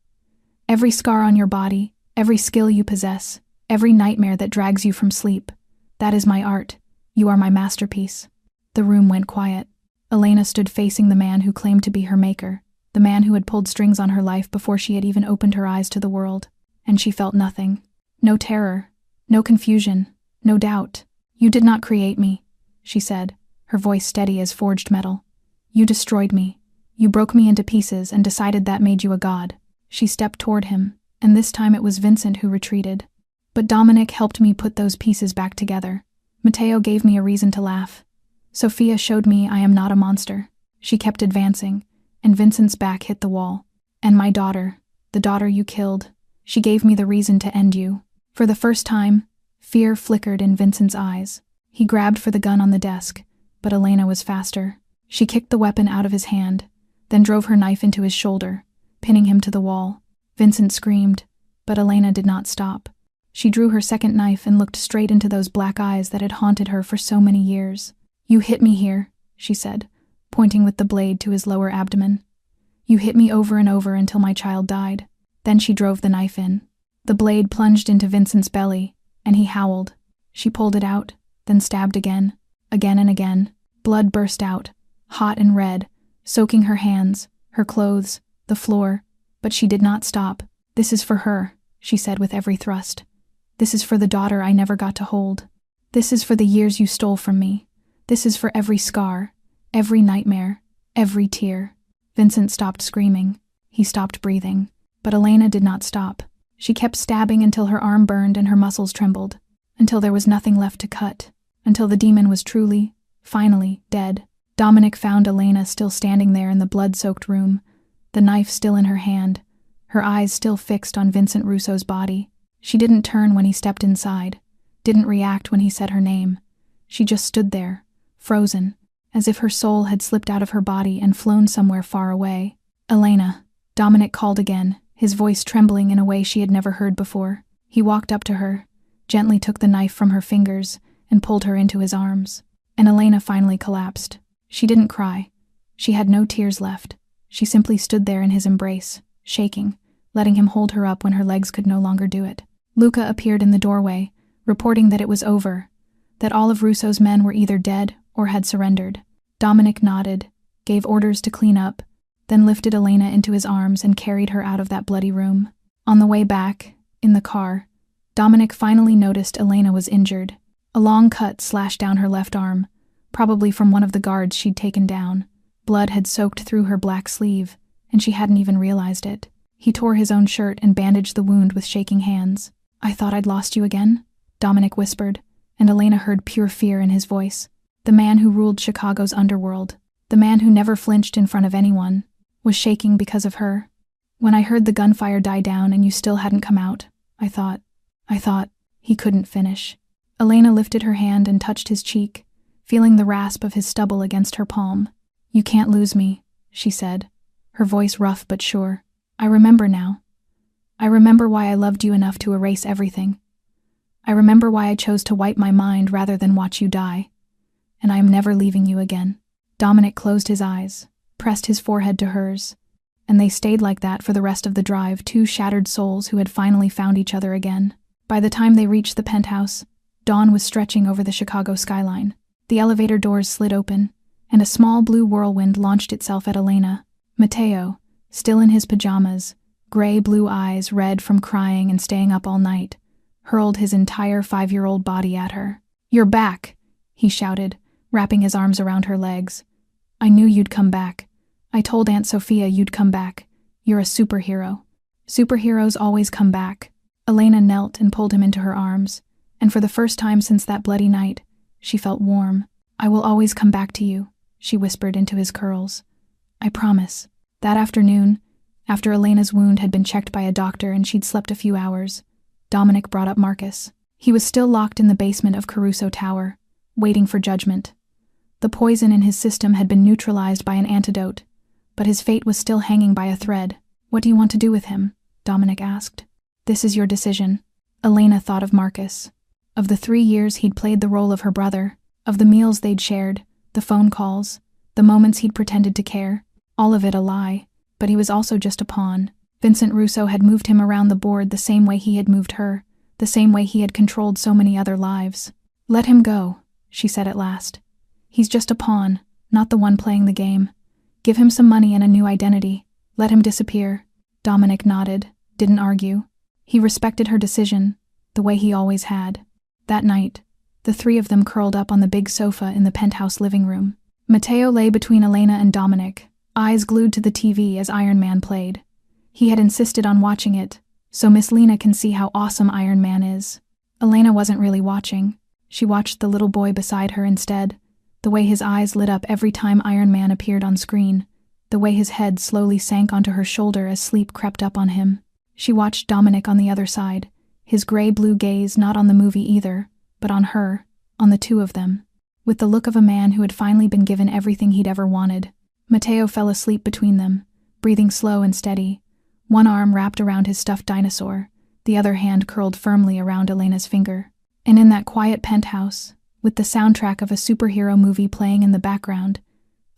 Every scar on your body, every skill you possess, every nightmare that drags you from sleep. That is my art. You are my masterpiece. The room went quiet. Elena stood facing the man who claimed to be her maker, the man who had pulled strings on her life before she had even opened her eyes to the world. And she felt nothing. No terror, no confusion, no doubt. You did not create me, she said, her voice steady as forged metal. You destroyed me. You broke me into pieces and decided that made you a god. She stepped toward him, and this time it was Vincent who retreated. But Dominic helped me put those pieces back together. Matteo gave me a reason to laugh. Sophia showed me I am not a monster. She kept advancing, and Vincent's back hit the wall. And my daughter, the daughter you killed, she gave me the reason to end you. For the first time, fear flickered in Vincent's eyes. He grabbed for the gun on the desk, but Elena was faster. She kicked the weapon out of his hand, then drove her knife into his shoulder, pinning him to the wall. Vincent screamed, but Elena did not stop. She drew her second knife and looked straight into those black eyes that had haunted her for so many years. You hit me here, she said, pointing with the blade to his lower abdomen. You hit me over and over until my child died. Then she drove the knife in. The blade plunged into Vincent's belly, and he howled. She pulled it out, then stabbed again and again. Blood burst out, hot and red, soaking her hands, her clothes, the floor, but she did not stop. This is for her, she said with every thrust. This is for the daughter I never got to hold. This is for the years you stole from me. This is for every scar, every nightmare, every tear. Vincent stopped screaming. He stopped breathing. But Elena did not stop. She kept stabbing until her arm burned and her muscles trembled, until there was nothing left to cut, until the demon was truly, finally, dead. Dominic found Elena still standing there in the blood-soaked room, the knife still in her hand, her eyes still fixed on Vincent Russo's body. She didn't turn when he stepped inside, didn't react when he said her name. She just stood there, frozen, as if her soul had slipped out of her body and flown somewhere far away. Elena, Dominic called again, his voice trembling in a way she had never heard before. He walked up to her, gently took the knife from her fingers, and pulled her into his arms. And Elena finally collapsed. She didn't cry. She had no tears left. She simply stood there in his embrace, shaking, letting him hold her up when her legs could no longer do it. Luca appeared in the doorway, reporting that it was over, that all of Russo's men were either dead or had surrendered. Dominic nodded, gave orders to clean up, then lifted Elena into his arms and carried her out of that bloody room. On the way back, in the car, Dominic finally noticed Elena was injured. A long cut slashed down her left arm, probably from one of the guards she'd taken down. Blood had soaked through her black sleeve, and she hadn't even realized it. He tore his own shirt and bandaged the wound with shaking hands. "I thought I'd lost you again," Dominic whispered, and Elena heard pure fear in his voice. The man who ruled Chicago's underworld, the man who never flinched in front of anyone, was shaking because of her. "When I heard the gunfire die down and you still hadn't come out, I thought, he couldn't finish." Elena lifted her hand and touched his cheek, feeling the rasp of his stubble against her palm. "You can't lose me," she said, her voice rough but sure. "I remember now. I remember why I loved you enough to erase everything. I remember why I chose to wipe my mind rather than watch you die. And I am never leaving you again." Dominic closed his eyes, pressed his forehead to hers, and they stayed like that for the rest of the drive, two shattered souls who had finally found each other again. By the time they reached the penthouse, dawn was stretching over the Chicago skyline. The elevator doors slid open, and a small blue whirlwind launched itself at Elena. Mateo, still in his pajamas, gray-blue eyes red from crying and staying up all night, hurled his entire 5-year-old body at her. "You're back," he shouted, wrapping his arms around her legs. "I knew you'd come back. I told Aunt Sophia you'd come back. You're a superhero. Superheroes always come back." Elena knelt and pulled him into her arms, and for the first time since that bloody night, she felt warm. "I will always come back to you," she whispered into his curls. "I promise." That afternoon, after Elena's wound had been checked by a doctor and she'd slept a few hours, Dominic brought up Marcus. He was still locked in the basement of Caruso Tower, waiting for judgment. The poison in his system had been neutralized by an antidote, but his fate was still hanging by a thread. "What do you want to do with him?" Dominic asked. "This is your decision." Elena thought of Marcus, of the 3 years he'd played the role of her brother, of the meals they'd shared, the phone calls, the moments he'd pretended to care. All of it a lie, but he was also just a pawn. Vincent Russo had moved him around the board the same way he had moved her, the same way he had controlled so many other lives. "Let him go," she said at last. "He's just a pawn, not the one playing the game. Give him some money and a new identity. Let him disappear." Dominic nodded, didn't argue. He respected her decision, the way he always had. That night, the 3 of them curled up on the big sofa in the penthouse living room. Mateo lay between Elena and Dominic, eyes glued to the TV as Iron Man played. He had insisted on watching it, so Miss Lena can see how awesome Iron Man is. Elena wasn't really watching. She watched the little boy beside her instead, the way his eyes lit up every time Iron Man appeared on screen, the way his head slowly sank onto her shoulder as sleep crept up on him. She watched Dominic on the other side, his gray-blue gaze not on the movie either, but on her, on the 2 of them, with the look of a man who had finally been given everything he'd ever wanted. Mateo fell asleep between them, breathing slow and steady, one arm wrapped around his stuffed dinosaur, the other hand curled firmly around Elena's finger. And in that quiet penthouse, with the soundtrack of a superhero movie playing in the background,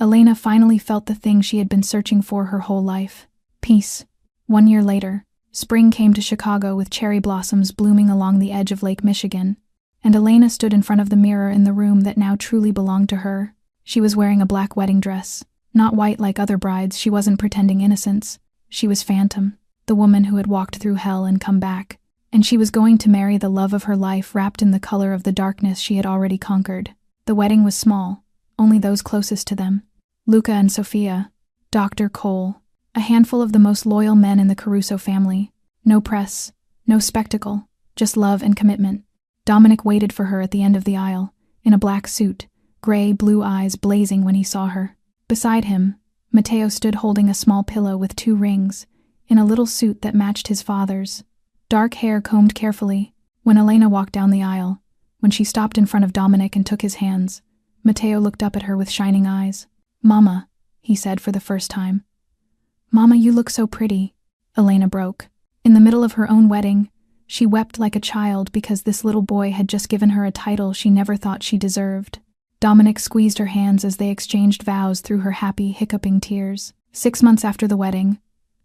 Elena finally felt the thing she had been searching for her whole life: peace. 1 year later, spring came to Chicago with cherry blossoms blooming along the edge of Lake Michigan, and Elena stood in front of the mirror in the room that now truly belonged to her. She was wearing a black wedding dress, not white like other brides. She wasn't pretending innocence. She was Phantom, the woman who had walked through hell and come back, and she was going to marry the love of her life wrapped in the color of the darkness she had already conquered. The wedding was small, only those closest to them: Luca and Sophia, Dr. Cole, a handful of the most loyal men in the Caruso family. No press, no spectacle, just love and commitment. Dominic waited for her at the end of the aisle, in a black suit, gray-blue eyes blazing when he saw her. Beside him, Mateo stood holding a small pillow with 2 rings, in a little suit that matched his father's. Dark hair combed carefully. When Elena walked down the aisle, when she stopped in front of Dominic and took his hands, Mateo looked up at her with shining eyes. "Mama," he said for the first time. "Mama, you look so pretty." Elena broke. In the middle of her own wedding, she wept like a child because this little boy had just given her a title she never thought she deserved. Dominic squeezed her hands as they exchanged vows through her happy, hiccuping tears. 6 months after the wedding,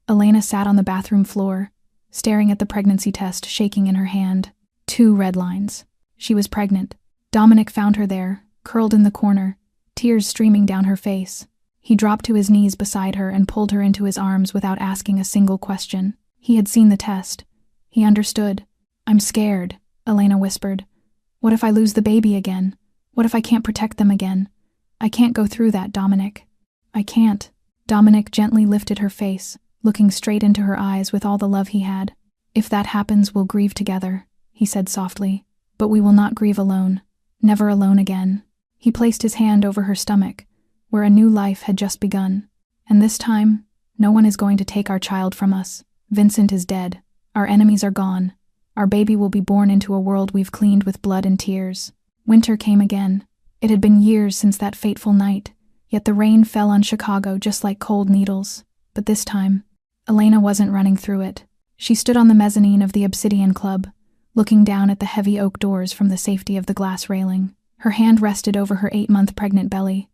Elena sat on the bathroom floor, staring at the pregnancy test shaking in her hand. 2 red lines. She was pregnant. Dominic found her there, curled in the corner, tears streaming down her face. He dropped to his knees beside her and pulled her into his arms without asking a single question. He had seen the test. He understood. "I'm scared," Elena whispered. "What if I lose the baby again? What if I can't protect them again? I can't go through that, Dominic." "I can't." Dominic gently lifted her face, looking straight into her eyes with all the love he had. "If that happens, we'll grieve together," he said softly. "But we will not grieve alone. Never alone again." He placed his hand over her stomach, where a new life had just begun. "And this time, no one is going to take our child from us. Vincent is dead. Our enemies are gone. Our baby will be born into a world we've cleaned with blood and tears." Winter came again. It had been years since that fateful night, yet the rain fell on Chicago just like cold needles. But this time, Elena wasn't running through it. She stood on the mezzanine of the Obsidian Club, looking down at the heavy oak doors from the safety of the glass railing. Her hand rested over her 8-month pregnant belly,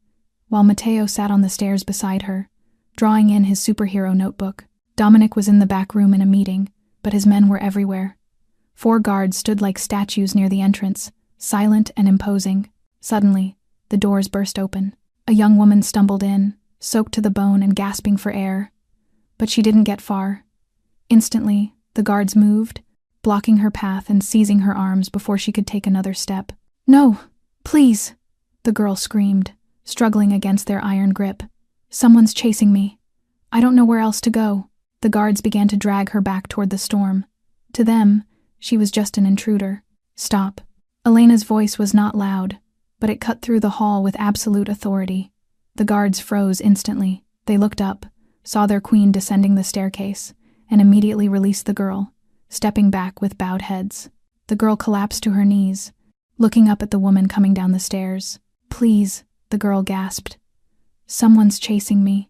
while Matteo sat on the stairs beside her, drawing in his superhero notebook. Dominic was in the back room in a meeting, but his men were everywhere. 4 guards stood like statues near the entrance, silent and imposing. Suddenly, the doors burst open. A young woman stumbled in, soaked to the bone and gasping for air. But she didn't get far. Instantly, the guards moved, blocking her path and seizing her arms before she could take another step. "No, please," the girl screamed, struggling against their iron grip. "Someone's chasing me. I don't know where else to go." The guards began to drag her back toward the storm. To them, she was just an intruder. "Stop." Elena's voice was not loud, but it cut through the hall with absolute authority. The guards froze instantly. They looked up, saw their queen descending the staircase, and immediately released the girl, stepping back with bowed heads. The girl collapsed to her knees, looking up at the woman coming down the stairs. "Please," the girl gasped. "Someone's chasing me.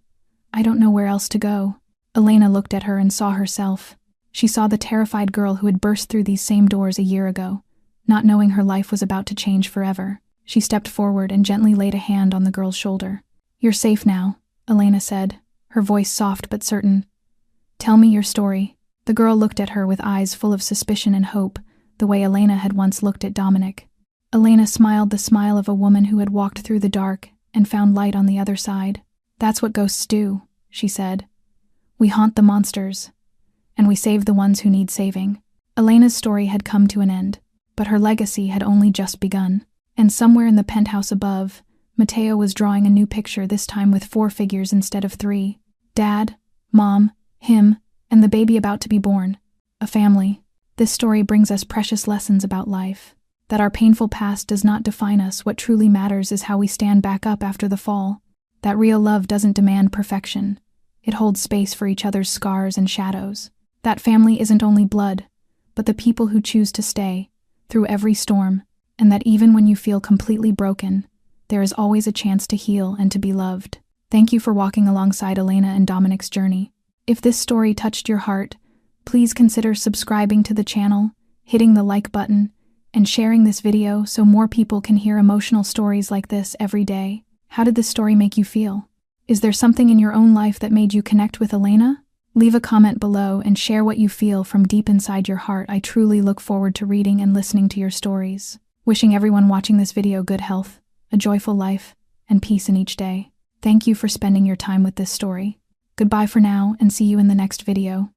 I don't know where else to go." Elena looked at her and saw herself. She saw the terrified girl who had burst through these same doors a year ago, not knowing her life was about to change forever. She stepped forward and gently laid a hand on the girl's shoulder. "You're safe now," Elena said, her voice soft but certain. "Tell me your story." The girl looked at her with eyes full of suspicion and hope, the way Elena had once looked at Dominic. Elena smiled the smile of a woman who had walked through the dark and found light on the other side. "That's what ghosts do," she said. "We haunt the monsters, and we save the ones who need saving." Elena's story had come to an end, but her legacy had only just begun. And somewhere in the penthouse above, Matteo was drawing a new picture, this time with 4 figures instead of 3. Dad, Mom, him, and the baby about to be born. A family. This story brings us precious lessons about life. That our painful past does not define us. What truly matters is how we stand back up after the fall. That real love doesn't demand perfection. It holds space for each other's scars and shadows. That family isn't only blood, but the people who choose to stay, through every storm, and that even when you feel completely broken, there is always a chance to heal and to be loved. Thank you for walking alongside Elena and Dominic's journey. If this story touched your heart, please consider subscribing to the channel, hitting the like button, and sharing this video so more people can hear emotional stories like this every day. How did this story make you feel? Is there something in your own life that made you connect with Elena? Leave a comment below and share what you feel from deep inside your heart. I truly look forward to reading and listening to your stories. Wishing everyone watching this video good health, a joyful life, and peace in each day. Thank you for spending your time with this story. Goodbye for now, and see you in the next video.